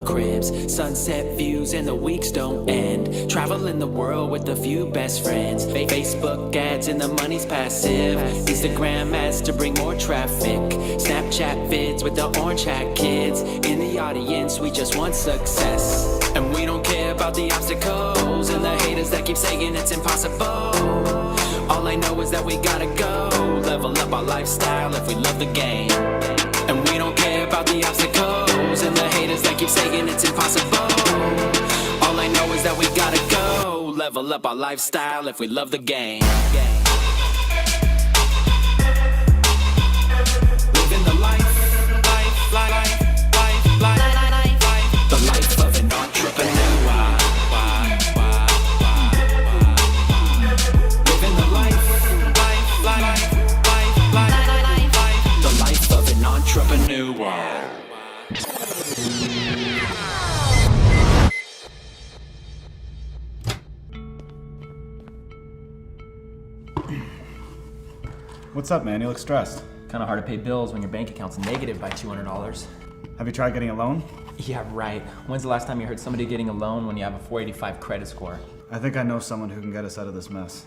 cribs, sunset views and the weeks don't end. Traveling the world with a few best friends. Facebook ads and the money's passive. Instagram ads to bring more traffic. Snapchat vids with the orange hat kids. In the audience we just want success. And we don't care about the obstacles and the haters that keep saying it's impossible. All I know is that we gotta go level up our lifestyle if we love the game. And we don't care about the obstacles and the haters that keep saying it's impossible. All I know is that we gotta go level up our lifestyle if we love the game. Living the life, the life of an entrepreneur. Living the life, the life of an entrepreneur. What's up, man? You look stressed. Kind of hard to pay bills when your bank account's negative by $200. Have you tried getting a loan? Yeah, right. When's the last time you heard somebody getting a loan when you have a 485 credit score? I think I know someone who can get us out of this mess.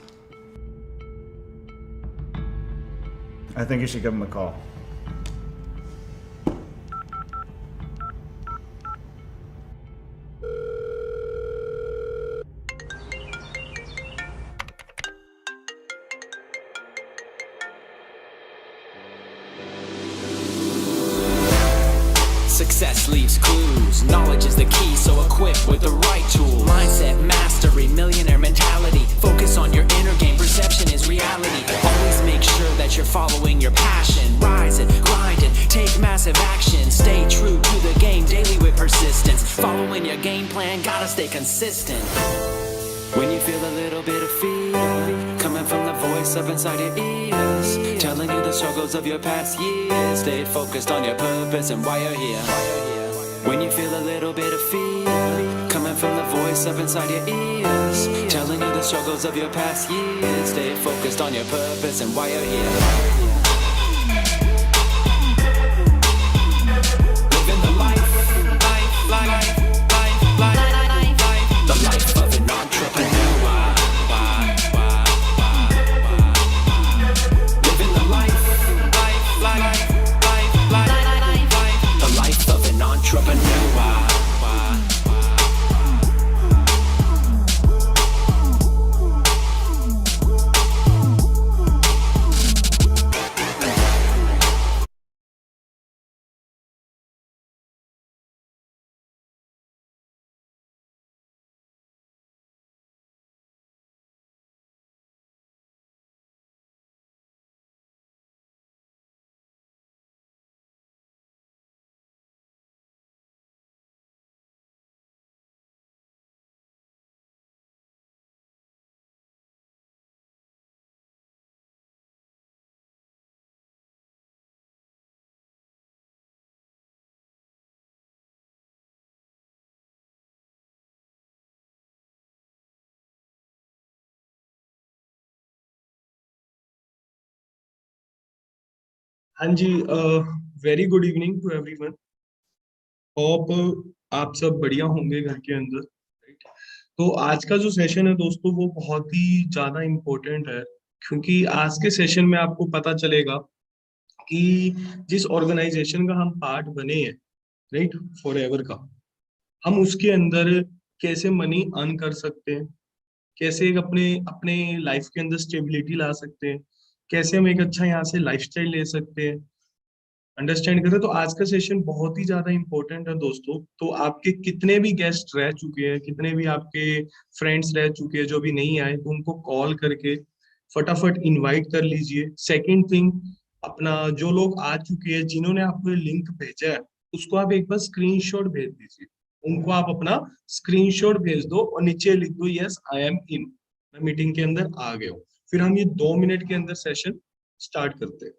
I think you should give him a call. Success leaves clues, knowledge is the key, so equip with the right tool. Mindset mastery, millionaire mentality. Focus on your inner game, perception is reality. Always make sure that you're following your passion. Rise and grind and take massive action. Stay true to the game daily with persistence. Following your game plan, gotta stay consistent. When you feel a little bit of fear coming from the voice up inside your ears, telling you the struggles of your past years, stay focused on your purpose and why you're here. When you feel a little bit of fear coming from the voice up inside your ears, telling you the struggles of your past years, stay focused on your purpose and why you're here. Living the life, the life of an entrepreneur. Living the life, the life of an entrepreneur. हाँ जी, very good evening to everyone. Hope आप सब बढ़िया होंगे घर के अंदर। तो आज का जो सेशन है दोस्तों वो बहुत ही ज्यादा इम्पोर्टेंट है, क्योंकि आज के सेशन में आपको पता चलेगा कि जिस ऑर्गेनाइजेशन का हम पार्ट बने हैं, राइट, फॉर एवर का, हम उसके अंदर कैसे मनी अर्न कर सकते हैं, कैसे एक अपने अपने लाइफ के अंदर स्टेबिलिटी ला सकते हैं, कैसे हम एक अच्छा यहाँ से लाइफस्टाइल ले सकते हैं, अंडरस्टैंड करें। तो आज का सेशन बहुत ही ज्यादा इंपॉर्टेंट है दोस्तों। तो आपके कितने भी गेस्ट रह चुके हैं, कितने भी आपके फ्रेंड्स रह चुके हैं जो भी नहीं आए, तो उनको कॉल करके फटाफट इनवाइट कर लीजिए। सेकंड थिंग, अपना जो लोग आ चुके हैं, जिन्होंने आपको लिंक भेजा है, उसको आप एक बार स्क्रीनशॉट भेज दीजिए। उनको आप अपना स्क्रीनशॉट भेज दो और नीचे लिख दो यस आई एम इन, मैं मीटिंग के अंदर आ गया हूँ। फिर हम ये 2 मिनट के अंदर सेशन स्टार्ट करते हैं।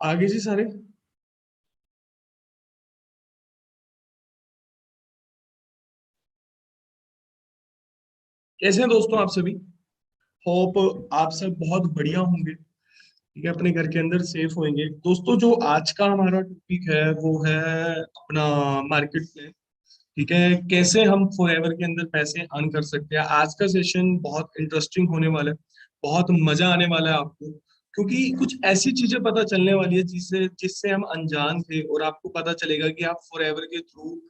आगे जी सारे। कैसे हैं दोस्तों आप सभी? होप आप सब बहुत बढ़िया होंगे, ठीक है, अपने घर के अंदर सेफ होंगे। दोस्तों जो आज का हमारा टॉपिक है वो है अपना मार्केट प्लेस, ठीक है, कैसे हम फॉरएवर के अंदर पैसे अर्न कर सकते हैं। आज का सेशन बहुत इंटरेस्टिंग होने वाला है, बहुत मजा आने वाला है आपको, क्योंकि कुछ ऐसी चीजें पता चलने वाली है जिससे जिससे हम अनजान थे, और आपको पता चलेगा कि आप फॉरएवर के थ्रू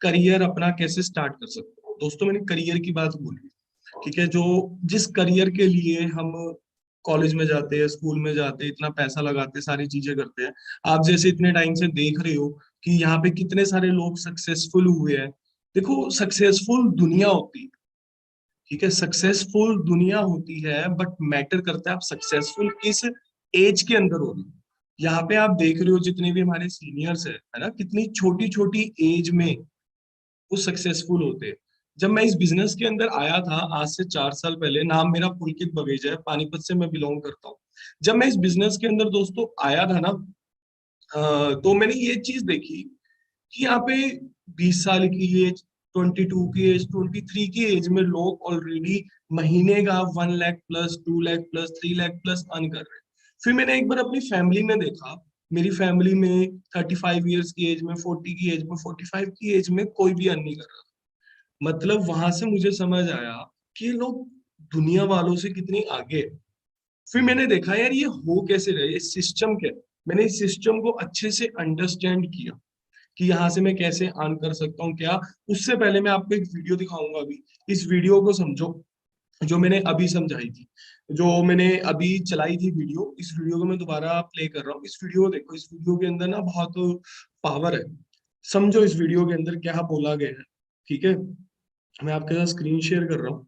करियर अपना कैसे स्टार्ट कर सकते हो। दोस्तों मैंने करियर की बात बोली, ठीक है, जो जिस करियर के लिए हम कॉलेज में जाते हैं, स्कूल में जाते हैं, इतना पैसा लगाते हैं, सारी चीजें करते हैं। आप जैसे इतने टाइम से देख रहे हो कि यहाँ पे कितने सारे लोग सक्सेसफुल हुए हैं। देखो सक्सेसफुल दुनिया होती है, ठीक है, सक्सेसफुल दुनिया होती है, बट मैटर करता है आप सक्सेसफुल किस एज के अंदर हो रहे हो। यहाँ पे आप देख रहे हो जितने भी हमारे सीनियर्स है ना, कितनी छोटी छोटी एज में वो सक्सेसफुल होते हैं। जब मैं इस बिजनेस के अंदर आया था आज से 4 साल पहले, नाम मेरा पुलकित बवेजा है, पानीपत से मैं बिलोंग करता हूँ। जब मैं इस बिजनेस के अंदर दोस्तों आया था ना, तो मैंने ये चीज देखी कि यहाँ पे 20 साल की एज, 22 की एज, 23 की एज में लोग ऑलरेडी महीने का 1 lakh plus, 2 lakh plus, 3 lakh plus earn कर रहे हैं। फिर मैंने एक बार अपनी फैमिली में देखा, मेरी फैमिली में 35 ईयर्स की एज में, 40 की एज में, 45 की एज में कोई भी अर्न नहीं कर रहा। मतलब वहां से मुझे समझ आया कि ये लोग दुनिया वालों से कितनी आगे है। फिर मैंने देखा यार ये हो कैसे रहे, ये सिस्टम क्या है। मैंने इस सिस्टम को अच्छे से अंडरस्टैंड किया कि यहाँ से मैं कैसे अर्न कर सकता हूँ क्या। उससे पहले मैं आपको एक वीडियो दिखाऊंगा अभी, इस वीडियो को समझो, जो मैंने अभी समझाई थी, जो मैंने अभी चलाई थी वीडियो, इस वीडियो को मैं दोबारा प्ले कर रहा हूँ। इस वीडियो को देखो, इस वीडियो के अंदर ना बहुत पावर है। समझो इस वीडियो के अंदर क्या बोला गया है, ठीक है। मैं आपके साथ स्क्रीन शेयर कर रहा हूँ।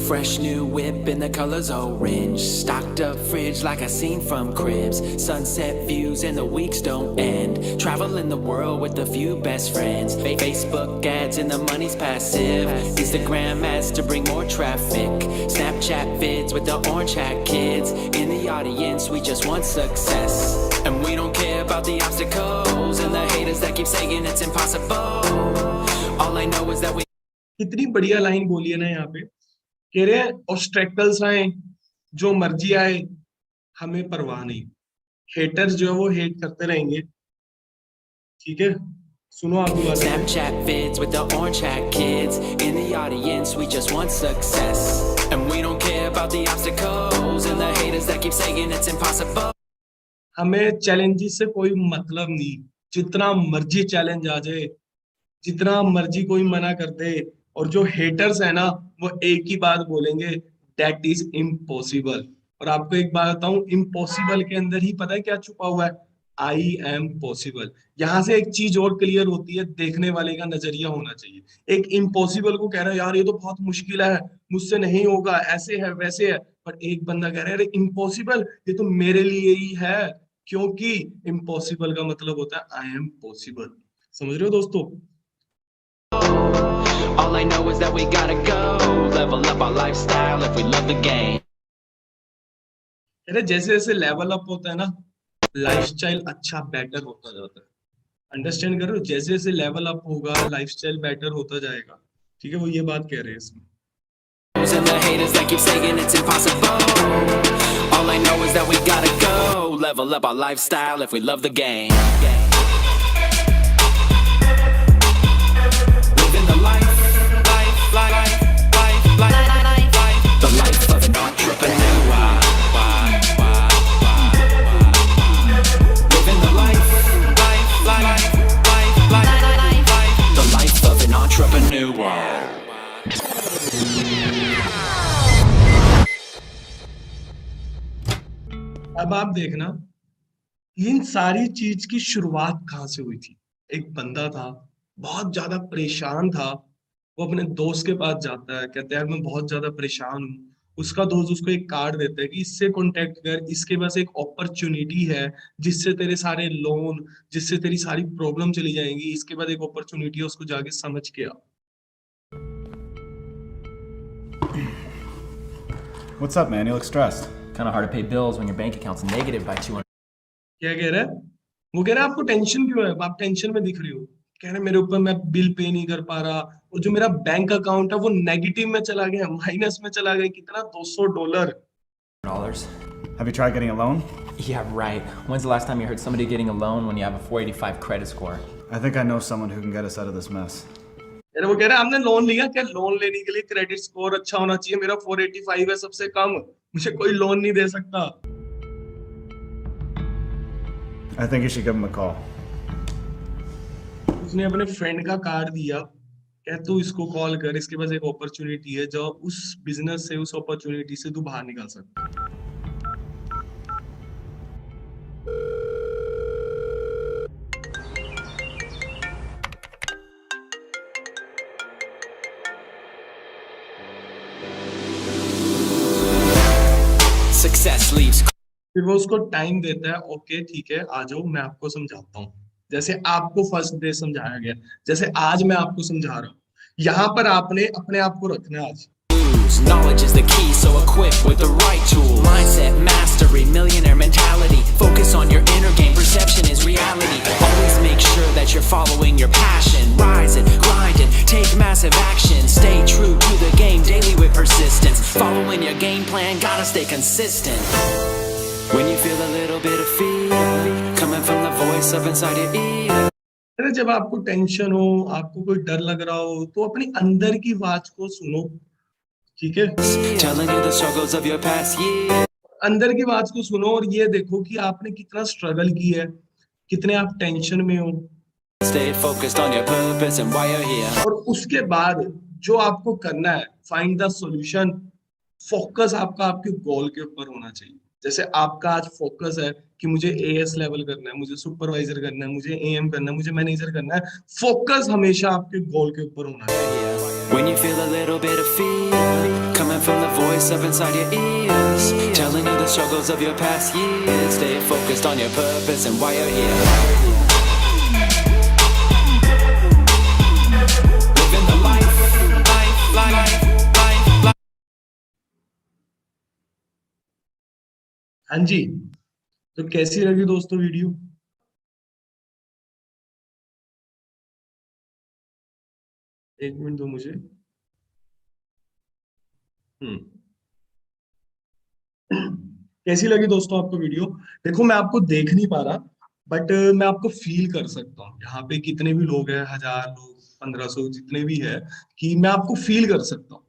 Fresh new whip and the colors orange. Stocked up fridge like I seen from cribs. Sunset views and the weeks don't end. Traveling the world with a few best friends. Facebook ads and the money's passive. Instagram ads to bring more traffic. Snapchat vids with the orange hat kids. In the audience we just want success. And we don't care about the obstacles and the haters that keep saying it's impossible. All I know is that we कितनी बढ़िया line बोली है ना यहाँ पे, कह रहे हैं ऑब्स्ट्रैकल्स आए, जो मर्जी आए, हमें परवाह नहीं। हेटर्स जो है वो हेट करते रहेंगे, ठीक है। सुनो आप बात। Snapchat vids with the orange hat kids. In the audience we just want success. And we don't care about the obstacles and the haters that keep saying it's impossible. हमें चैलेंजेस से कोई मतलब नहीं, जितना मर्जी चैलेंज आ जाए, जितना मर्जी कोई मना कर दे, और जो हेटर्स है ना वो एक ही बात बोलेंगे, दैट इज इम्पॉसिबल। और आपको एक बात बताऊं, इम्पॉसिबल के अंदर ही पता है क्या छुपा हुआ है, आई एम पॉसिबल। यहाँ से एक चीज और क्लियर होती है, देखने वाले का नजरिया होना चाहिए। एक इम्पॉसिबल को कह रहा है यार ये तो बहुत मुश्किल है, मुझसे नहीं होगा, ऐसे है वैसे है, पर एक बंदा कह रहा है अरे इम्पॉसिबल, ये तो मेरे लिए ही है, क्योंकि इम्पॉसिबल का मतलब होता है आई एम पॉसिबल। समझ रहे हो दोस्तों? All I know is that we gotta go level up our lifestyle if we love the game. अरे जैसे जैसे लेवल अप होता है ना, लाइफस्टाइल अच्छा बेटर होता जाता है। अंडरस्टैंड कर रहे हो? जैसे जैसे लेवल अप होगा लाइफस्टाइल बेटर होता जाएगा, ठीक है, वो ये बात कह रहे हैं इसमें। And the haters that keep saying it's impossible. All I know is that we gotta go level up our lifestyle if we love the game. Living the life, the life of an entrepreneur. Living the life, the life of an entrepreneur. अब आप देखना इन सारी चीज की शुरुआत कहाँ से हुई थी। एक बंदा था, बहुत ज्यादा परेशान था, वो अपने दोस्त के पास जाता है, कहता है यार मैं बहुत ज्यादा परेशान हूँ, उसका दोस्त उसको एक कार्ड देता है कि इससे कांटेक्ट कर, इसके पास एक अपॉर्चुनिटी है जिससे तेरे सारे लोन, जिससे तेरी सारी प्रॉब्लम चली जाएंगी, इसके बाद एक अपॉर्चुनिटी है, उसको जाके समझ के आ। What's up, man? You look stressed. Kind of hard to pay bills when your bank account's negative by 200. क्या कह रहा है? वो कह रहा है आपको टेंशन क्यों है, आप टेंशन में दिख रही हो। कह रहे मेरे ऊपर, मैं बिल पे नहीं कर पा रहा, और जो मेरा बैंक अकाउंट है वो नेगेटिव में चला गया, माइनस में चला गया, कितना, $200। Have you tried getting a loan? Yeah, right. When's the last time you heard somebody getting a loan when you have a 485 credit score? I think I know someone who can get us out of this mess. वो कह रहा है हमने loan लिया, क्या loan लेने के लिए क्रेडिट स्कोर अच्छा होना चाहिए, मेरा 485 है सबसे कम, मुझे कोई लोन नहीं दे सकता। I think you should give him a call. उसने अपने फ्रेंड का कार्ड दिया, कह तू इसको कॉल कर, इसके पास एक अपॉर्चुनिटी है, जो उस बिजनेस से, उस अपॉर्चुनिटी से तू बाहर निकल सकता है। Success leaves फिर वो उसको टाइम देता है, ओके ठीक है आ जाओ, मैं आपको समझाता हूँ, जैसे आपको फर्स्ट डे समझाया गया, जैसे आज मैं आपको समझा रहा हूँ, यहाँ पर आपने अपने आप को रखना है आज। Knowledge is the key, so equipped with the right tools. Mindset mastery, millionaire mentality. Focus on your inner game, perception is reality. Always make sure that you're following your passion. Rise and grind and take massive action. Stay true to the game daily with persistence. Following your game plan, gotta stay consistent. When you feel a little bit of fear coming from the voice of inside your ear. अरे जब आपको tension हो, आपको कोई डर लग रहा हो, तो अपनी अंदर की आवाज को सुनो, ठीक है? Telling you the struggles of your past year. अंदर की आवाज को सुनो और ये देखो कि आपने कितना स्ट्रगल किया है, कितने आप टेंशन में हो, Stay focused on your purpose and why you're here. और उसके बाद जो आपको करना है, फाइंड द सॉल्यूशन। फोकस आपका आपके गोल के ऊपर होना चाहिए। जैसे आपका आज फोकस है कि मुझे एएस लेवल करना है, मुझे सुपरवाइजर करना है, मुझे एएम करना है, मुझे मैनेजर करना है, फोकस हमेशा आपके गोल के ऊपर होना चाहिए। When you feel a little bit of fear coming from the voice of inside your ears, telling you the struggles of your past years. Stay focused on your purpose and why you're here. Living the life. हाँ जी, तो कैसी लगी दोस्तों video? एक minute दो मुझे। कैसी लगी दोस्तों आपको वीडियो? देखो मैं आपको देख नहीं पा रहा, बट मैं आपको फील कर सकता हूँ। यहाँ पे कितने भी लोग हैं, 1000 लोग, 1500, जितने भी है, कि मैं आपको फील कर सकता हूँ।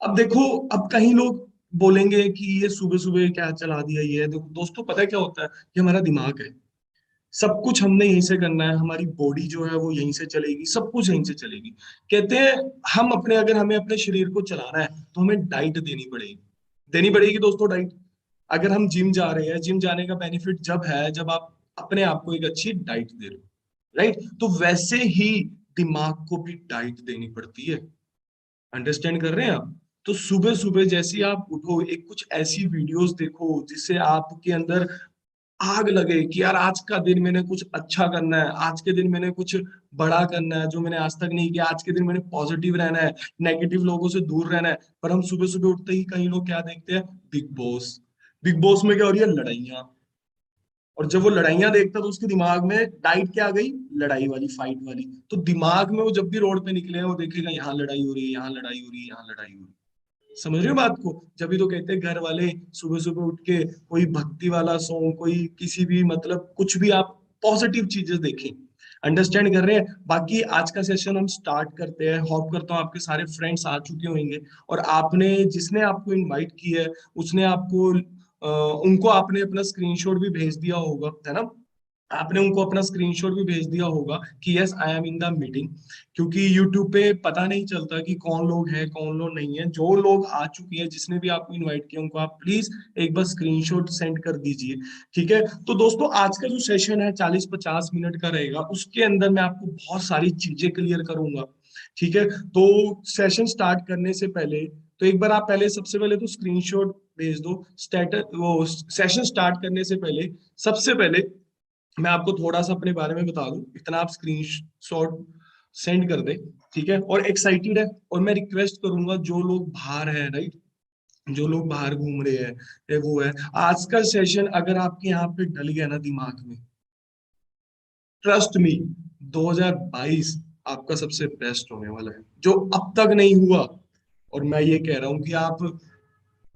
अब देखो, अब कहीं लोग बोलेंगे कि ये सुबह सुबह क्या चला दिया ये। देखो दोस्तों, पता है क्या होता है, ये हमारा दिमाग है, सब कुछ हमने यहीं से करना है, हमारी बॉडी जो है वो यहीं से चलेगी, सब कुछ यहीं से चलेगी। कहते हैं हम अपने, अगर हमें अपने शरीर को चलाना है तो हमें डाइट देनी पड़ेगी दोस्तों, डाइट। अगर हम जिम जा रहे हैं, जिम जाने का बेनिफिट जब है जब आप अपने आप को एक अच्छी डाइट दे रहे हो, राइट? तो वैसे ही दिमाग को भी डाइट देनी पड़ती है। अंडरस्टैंड कर रहे हैं आप? तो सुबह सुबह जैसे आप उठो, एक कुछ ऐसी वीडियोस देखो जिससे आपके अंदर आग लगे कि यार आज का दिन मैंने कुछ अच्छा करना है, आज के दिन मैंने कुछ बड़ा करना है जो मैंने आज तक नहीं किया, आज के दिन मैंने पॉजिटिव रहना है, नेगेटिव लोगों से दूर रहना है। पर हम सुबह सुबह उठते ही कई लोग क्या देखते हैं, बिग बॉस में क्या हो रही है, लड़ाइयां। और जब वो लड़ाइयां देखता तो उसके दिमाग में डाइट क्या आ गई, लड़ाई वाली, फाइट वाली। तो दिमाग में वो जब भी रोड पे निकले वो देखेगा यहाँ लड़ाई हो रही है, यहाँ लड़ाई हो रही है, यहाँ लड़ाई हो रही है। समझ रहे हो बात को? जब भी तो कहते हैं घर वाले सुबह सुबह उठ के कोई भक्ति वाला सॉन्ग, कोई किसी भी, मतलब कुछ भी, आप पॉजिटिव चीजें देखें। अंडरस्टैंड कर रहे हैं? बाकी आज का सेशन हम स्टार्ट करते हैं। होप करता हूँ आपके सारे फ्रेंड्स आ चुके होंगे, और आपने, जिसने आपको इनवाइट किया है उसने आपको उनको आपने अपना स्क्रीनशॉट भी भेज दिया होगा, है ना? आपने उनको अपना स्क्रीनशॉट भी भेज दिया होगा कि yes I am in the meeting, क्योंकि यूट्यूब पे पता नहीं चलता कि कौन लोग हैं कौन लोग नहीं है। जो लोग आ चुके हैं, जिसने भी आपको इनवाइट किया, उनको आप प्लीज एक बार स्क्रीनशॉट सेंड कर दीजिए, ठीक है? तो दोस्तों आज का जो सेशन है 40-50 मिनट का रहेगा, उसके अंदर मैं आपको बहुत सारी चीजें क्लियर करूंगा, ठीक है? तो सेशन स्टार्ट करने से पहले तो एक बार आप पहले सबसे पहले तो स्क्रीनशॉट भेज दो स्टेटस, वो सेशन स्टार्ट करने से पहले सबसे पहले मैं आपको थोड़ा सा अपने बारे में बता दूं, इतना आप स्क्रीनशॉट सेंड कर दे, ठीक है। और एक्साइटेड है, और मैं रिक्वेस्ट करूंगा जो लोग बाहर हैं, राइट, जो लोग बाहर घूम रहे हैं, ये वो है, आज का सेशन अगर आपके यहाँ पे डल गया ना दिमाग में, ट्रस्ट मी 2022 आपका सबसे बेस्ट होने वाला है, जो अब तक नहीं हुआ। और मैं ये कह रहा हूँ कि आप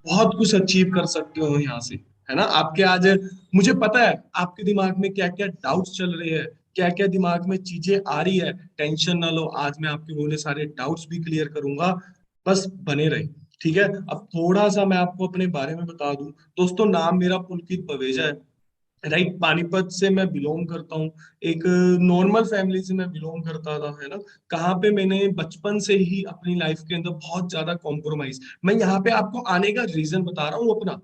बहुत कुछ अचीव कर सकते हो यहाँ से, है ना। आपके आज, मुझे पता है आपके दिमाग में क्या क्या डाउट्स चल रहे हैं, क्या क्या दिमाग में चीजें आ रही है। टेंशन ना लो, आज मैं आपके बोले सारे डाउट्स भी क्लियर करूंगा, बस बने रहे, ठीक है। अब थोड़ा सा मैं आपको अपने बारे में बता दूं। दोस्तों, नाम मेरा पुलकित पवेजा है, राइट। पानीपत से मैं बिलोंग करता हूँ, एक नॉर्मल फैमिली से मैं बिलोंग करता था, है ना। कहाँ पे मैंने बचपन से ही अपनी लाइफ के अंदर बहुत ज्यादा कॉम्प्रोमाइज, मैं यहाँ पे आपको आने का रीजन बता रहा हूँ अपना।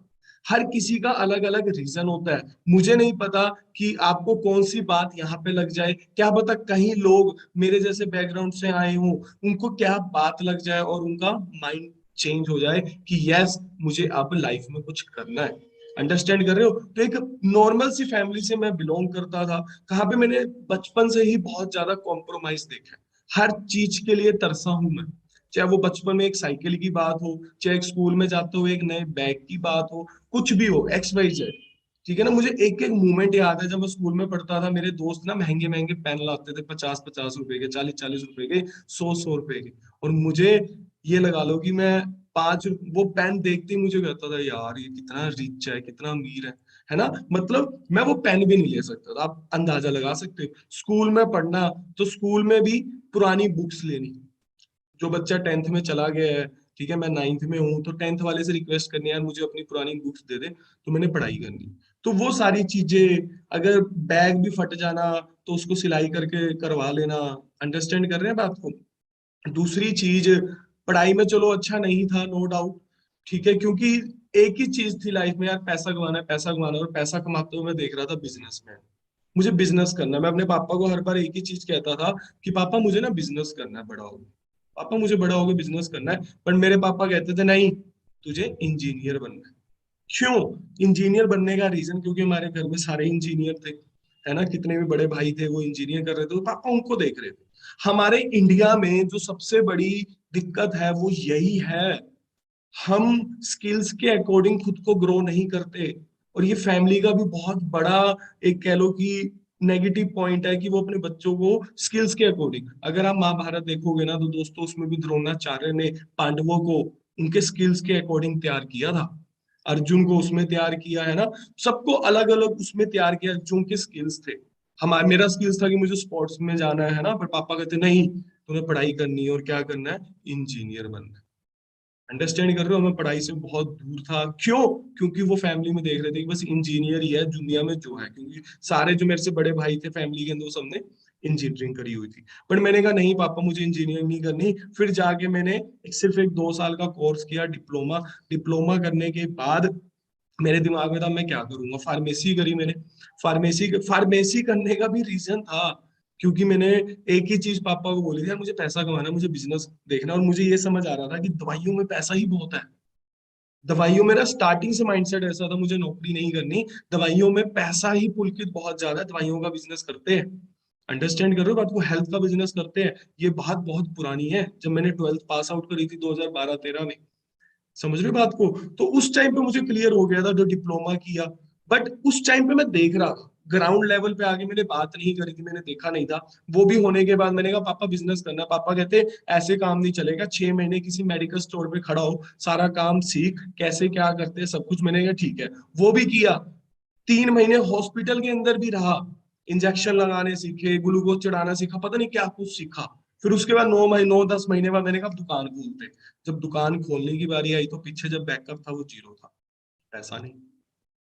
हर किसी का अलग अलग रीजन होता है, मुझे नहीं पता कि आपको कौन सी बात यहाँ पे लग जाए, क्या पता कहीं लोग मेरे जैसे बैकग्राउंड से आए हों, उनको क्या बात लग जाए और उनका माइंड चेंज हो जाए कि यस मुझे अब लाइफ में कुछ करना है। अंडरस्टैंड कर रहे हो। तो एक नॉर्मल सी फैमिली से मैं बिलोंग करता था, कहाँ पे मैंने बचपन से ही बहुत ज्यादा कॉम्प्रोमाइज देखा है, हर चीज के लिए तरसा हूं मैं। चाहे वो बचपन में एक साइकिल की बात हो, चाहे एक स्कूल में जाते हुए एक नए बैग की बात हो, कुछ भी हो, एक्स वाई जेड, ठीक है ना। मुझे एक एक मोमेंट याद है, जब मैं स्कूल में पढ़ता था, मेरे दोस्त ना महंगे महंगे पेन लाते थे, 50-50 रुपए के, 40-40 रुपए के, 100-100 रुपए के, और मुझे ये लगा लो कि मैं वो पेन देखते ही मुझे कहता था यार ये कितना रिच है, कितना अमीर है ना। मतलब मैं वो पेन भी नहीं ले सकता था, आप अंदाजा लगा सकते हो। स्कूल में पढ़ना, तो स्कूल में भी पुरानी बुक्स लेनी, जो बच्चा 10th में चला गया है, ठीक है, मैं 9th में हूँ, तो 10th वाले से रिक्वेस्ट करनी है यार मुझे अपनी पुरानी बुक्स दे दे, तो मैंने पढ़ाई करनी। तो वो सारी चीजें, अगर बैग भी फट जाना तो उसको सिलाई करके करवा लेना। अंडरस्टैंड कर रहे हैं बात को। दूसरी चीज, पढ़ाई में चलो अच्छा नहीं था, नो डाउट, ठीक है, क्योंकि एक ही चीज थी लाइफ में यार, पैसा कमाना है, पैसा कमाना है। और पैसा कमाते हुए मैं देख रहा था बिजनेस में, मुझे बिजनेस करना है। मैं अपने पापा को हर बार एक ही चीज कहता था कि पापा मुझे ना बिजनेस करना है, बड़ा होगा, पापा मुझे बड़ा होकर बिजनेस करना है। पर मेरे पापा कहते थे नहीं, तुझे इंजीनियर बनना है। क्यों इंजीनियर बनने का रीजन, क्योंकि हमारे घर में सारे इंजीनियर थे, है ना, कितने भी बड़े भाई थे वो इंजीनियर कर रहे थे, तो पापा उनको देख रहे थे। हमारे इंडिया में जो सबसे बड़ी दिक्कत है वो यही है, हम स्किल्स के अकॉर्डिंग खुद को ग्रो नहीं करते। और ये फैमिली का भी बहुत बड़ा, एक कह लो कि नेगेटिव पॉइंट है, कि वो अपने बच्चों को स्किल्स के अकॉर्डिंग, अगर आप महाभारत देखोगे ना, तो दोस्तों उसमें भी द्रोणाचार्य ने पांडवों को उनके स्किल्स के अकॉर्डिंग तैयार किया था। अर्जुन को उसमें तैयार किया, है ना, सबको अलग अलग उसमें तैयार किया जो उनके स्किल्स थे। हमारा मेरा स्किल्स था कि मुझे स्पोर्ट्स में जाना है ना, पर पापा कहते नहीं, तुम्हें पढ़ाई करनी है, और क्या करना है, इंजीनियर बनना है। अंडरस्टैंड कर रहे हो, मैं पढ़ाई से बहुत दूर था। क्यों? क्योंकि वो फैमिली में देख रहे थे कि बस इंजीनियर ही है दुनिया में जो है, क्योंकि सारे जो मेरे से बड़े भाई थे फैमिली के अंदर, वो सबने इंजीनियरिंग करी हुई थी। पर मैंने कहा नहीं पापा, मुझे इंजीनियरिंग नहीं करनी। फिर जाके मैंने सिर्फ एक 2 साल का कोर्स किया, डिप्लोमा। डिप्लोमा करने के बाद मेरे दिमाग में था मैं क्या करूंगा, फार्मेसी करी मैंने। फार्मेसी करने का भी रीजन था, क्योंकि मैंने एक ही चीज पापा को बोली थी, यार मुझे पैसा कमाना, मुझे बिजनेस देखना। और मुझे ये समझ आ रहा था कि दवाइयों में पैसा ही बहुत है। दवाइयों, मेरा स्टार्टिंग से माइंडसेट ऐसा था, मुझे नौकरी नहीं करनी, दवाइयों में पैसा ही पुलकित बहुत ज्यादा है, दवाइयों का बिजनेस करते हैं। अंडरस्टैंड कर रहे हो बात को, हेल्थ का बिजनेस करते हैं। ये बात बहुत पुरानी है, जब मैंने 12th पास आउट करी थी 2012-13 में, समझ रहे हो बात को। तो उस टाइम पे मुझे क्लियर हो गया था, जो डिप्लोमा किया। बट उस टाइम पे मैं देख रहा था, ग्राउंड लेवल पे आगे मैंने बात नहीं करी थी, मैंने देखा नहीं था। वो भी होने के बाद मैंने कहा पापा बिजनेस करना है। पापा कहते ऐसे काम नहीं चलेगा, 6 महीने किसी मेडिकल स्टोर पे खड़ा हो, सारा काम सीख, कैसे क्या करते हैं सब कुछ। मैंने कहा ठीक है, वो भी किया। 3 महीने हॉस्पिटल के अंदर भी रहा, इंजेक्शन लगाने सीखे, ग्लूकोज चढ़ाना सीखा, पता नहीं क्या कुछ सीखा। फिर उसके बाद 9-10 महीने बाद मैंने कहा दुकान खोलते। जब दुकान खोलने की बारी आई, तो पीछे जब बैकअप था वो जीरो था, पैसा नहीं।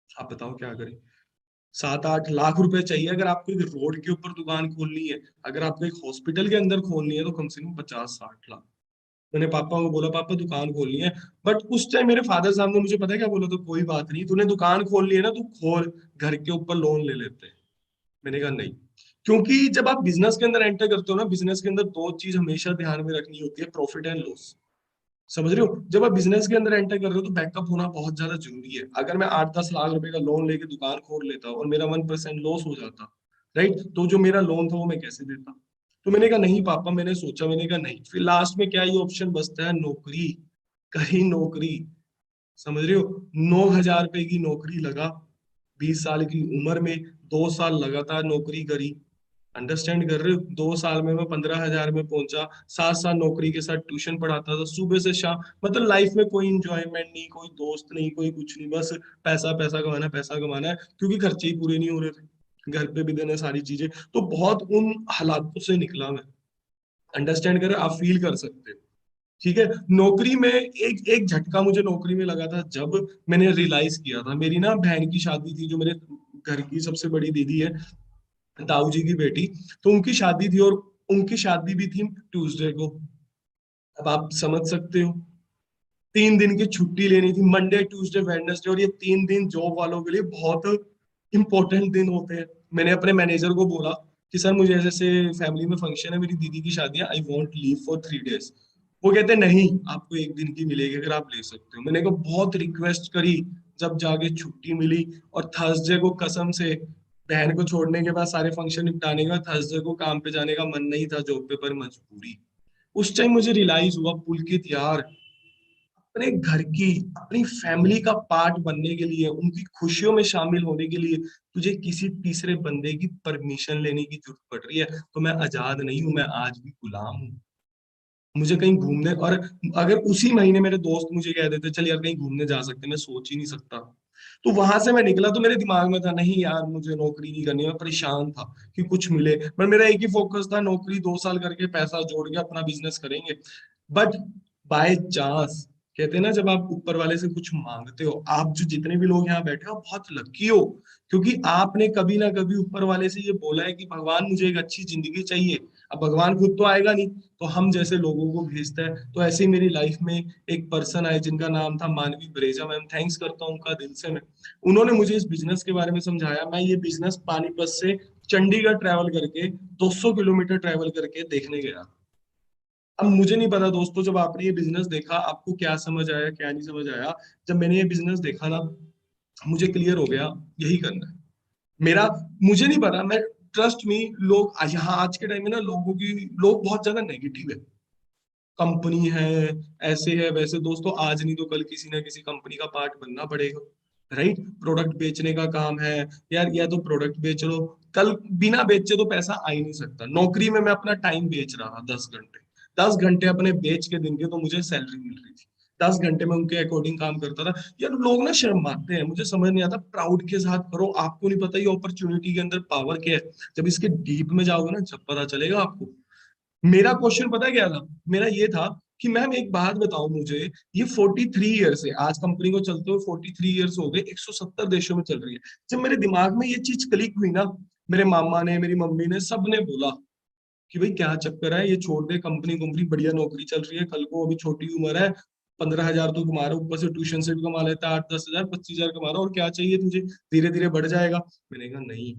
आप बताओ क्या करें। 7-8 लाख रुपए चाहिए अगर आपको एक रोड के ऊपर दुकान खोलनी है, अगर आपको एक हॉस्पिटल के अंदर खोलनी है तो कम से कम 50-60 लाख। मैंने पापा को बोला पापा दुकान खोलनी है। बट उस टाइम मेरे फादर साहब ने मुझे पता है क्या बोला, तो कोई बात नहीं, तूने दुकान खोलनी है ना, तू खोल, घर के ऊपर लोन ले लेते हैं। मैंने कहा नहीं, क्योंकि जब आप बिजनेस के अंदर एंटर करते हो ना, बिजनेस के अंदर दो चीज हमेशा ध्यान में रखनी होती है, प्रॉफिट एंड लॉस। समझ रहे हो? जब आप बिजनेस के अंदर एंटर कर रहे हो तो बैकअप होना बहुत ज्यादा जरूरी है। अगर मैं 8-10 लाख रुपए का लोन लेके दुकान खोल लेता और मेरा 1% लॉस हो जाता, राइट, तो जो मेरा लोन था वो मैं कैसे देता? तो मैंने कहा नहीं पापा, मैंने सोचा, मैंने कहा नहीं। फिर लास्ट में क्या ही ऑप्शन बचता है? नौकरी। कहीं नौकरी, समझ रहे हो? 9,000 रुपए की नौकरी लगा, 20 साल की उम्र में 2 साल लगातार नौकरी करी। अंडरस्टैंड कर रहे हो? 2 साल में मैं 15,000 में पहुंचा। 7 साल नौकरी के साथ ट्यूशन पढ़ाता था सुबह से शाम। मतलब लाइफ में कोई इंजॉयमेंट नहीं, कोई दोस्त नहीं, कोई कुछ नहीं, बस पैसा पैसा कमाना है, पैसा कमाना है, क्योंकि खर्चे ही पूरे नहीं हो रहे थे, घर पे भी देने सारी चीजें। तो बहुत उन हालातों से निकला मैं। अंडरस्टैंड कर रहे हो? आप फील कर सकते हो। ठीक है। नौकरी में एक एक झटका मुझे नौकरी में लगा था जब मैंने रियलाइज किया था। मेरी ना बहन की शादी थी, जो मेरे घर की सबसे बड़ी दीदी है, ताऊ जी की बेटी। तो उनकी शादी थी, और उनकी शादी भी थी ट्यूसडे को। अब आप समझ सकते हो, 3 दिन की छुट्टी लेनी थी, मंडे ट्यूसडे वेडनेसडे, और ये 3 दिन जॉब वालों के लिए बहुत इंपॉर्टेंट दिन होते हैं। मैंने अपने मैनेजर को बोला कि सर मुझे ऐसे ऐसे फैमिली में फंक्शन है, मेरी दीदी की शादी है, I want leave for 3 days. वो कहते नहीं, आपको एक दिन की मिलेगी, अगर आप ले सकते हो। मैंने कहा बहुत रिक्वेस्ट करी, जब जाके छुट्टी मिली। और थर्सडे को कसम से, बहन को छोड़ने के बाद सारे फंक्शन निपटाने के बाद थर्सडे को काम पे जाने का मन नहीं था जॉब पे, पर मजबूरी। उस टाइम मुझे रियलाइज हुआ, पुलकित यार, अपने घर की, अपनी फैमिली का पार्ट बनने के लिए, उनकी खुशियों में शामिल होने के लिए तुझे किसी तीसरे बंदे की परमिशन लेने की जरूरत पड़ रही है। तो मैं आजाद नहीं हूं, मैं आज भी गुलाम हूँ। मुझे कहीं घूमने, और अगर उसी महीने मेरे दोस्त मुझे कह देते चल यार कहीं घूमने जा सकते, मैं सोच ही नहीं सकता। तो वहां से मैं निकला तो मेरे दिमाग में था नहीं यार, मुझे नौकरी नहीं करनी। मैं परेशान था कि कुछ मिले, पर मेरा एक ही फोकस था, नौकरी 2 साल करके पैसा जोड़ के अपना बिजनेस करेंगे। बट बाय चांस, कहते हैं ना, जब आप ऊपर वाले से कुछ मांगते हो, आप जो जितने भी लोग यहाँ बैठे हो आप बहुत लकी हो, क्योंकि आपने कभी ना कभी ऊपर वाले से ये बोला है कि भगवान मुझे एक अच्छी जिंदगी चाहिए। अब भगवान खुद तो आएगा नहीं, तो हम जैसे लोगों को भेजता है। तो ऐसे ही मेरी लाइफ में एक पर्सन आए जिनका नाम था मानवी ब्रेजा मैम, थैंक्स करता हूँ उनका दिल से मैं। उन्होंने मुझे इस बिजनेस के बारे में समझाया। मैं ये बिजनेस पानीपत से चंडीगढ़ ट्रैवल करके, 200 किलोमीटर ट्रैवल करके देखने गया। अब मुझे नहीं पता दोस्तों, जब आपने ये बिजनेस देखा आपको क्या समझ आया क्या नहीं समझ आया। जब मैंने ये बिजनेस देखा ना, मुझे क्लियर हो गया यही करना है मेरा। मुझे नहीं पता, मैं, ट्रस्ट मी, लोग यहाँ आज के टाइम में ना, लोग बहुत ज्यादा नेगेटिव है। कंपनी है, ऐसे है वैसे। दोस्तों आज नहीं तो कल किसी ना किसी कंपनी का पार्ट बनना पड़ेगा, राइट? प्रोडक्ट बेचने का काम है यार, या तो प्रोडक्ट बेच लो, कल बिना बेचे तो पैसा आ ही नहीं सकता। नौकरी में मैं अपना टाइम बेच रहा था, 10 घंटे, 10 घंटे अपने बेच के दिन के, तो मुझे सैलरी मिल रही थी। 10 घंटे में उनके अकॉर्डिंग काम करता था। यार लोग ना शर्माते हैं, मुझे समझ नहीं आता। प्राउड के साथ करो, आपको नहीं पता ये अपॉर्चुनिटी के अंदर पावर क्या है। जब इसके डीप में जाओगे ना, जब पता चलेगा आपको। मेरा क्वेश्चन पता है क्या था? मेरा ये था कि मैम एक बात बताओ मुझे, ये 43 ईयर्स है आज कंपनी को चलते हुए, 43 ईयर्स हो गए, 170 देशों में चल रही है। जब मेरे दिमाग में ये चीज क्लिक हुई ना, मेरे मामा ने, मेरी मम्मी ने, सब ने बोला कि भाई क्या चक्कर है, ये छोड़ दे, कंपनी कंपनी बढ़िया नौकरी चल रही है, कल को, अभी छोटी उम्र है, 15,000 तो कमा रहा है, ऊपर से ट्यूशन से भी कमा लेता है, 8-10 हजार, 25 हजार कमा रहा है, और क्या चाहिए तुझे, धीरे धीरे बढ़ जाएगा। मैंने कहा नहीं,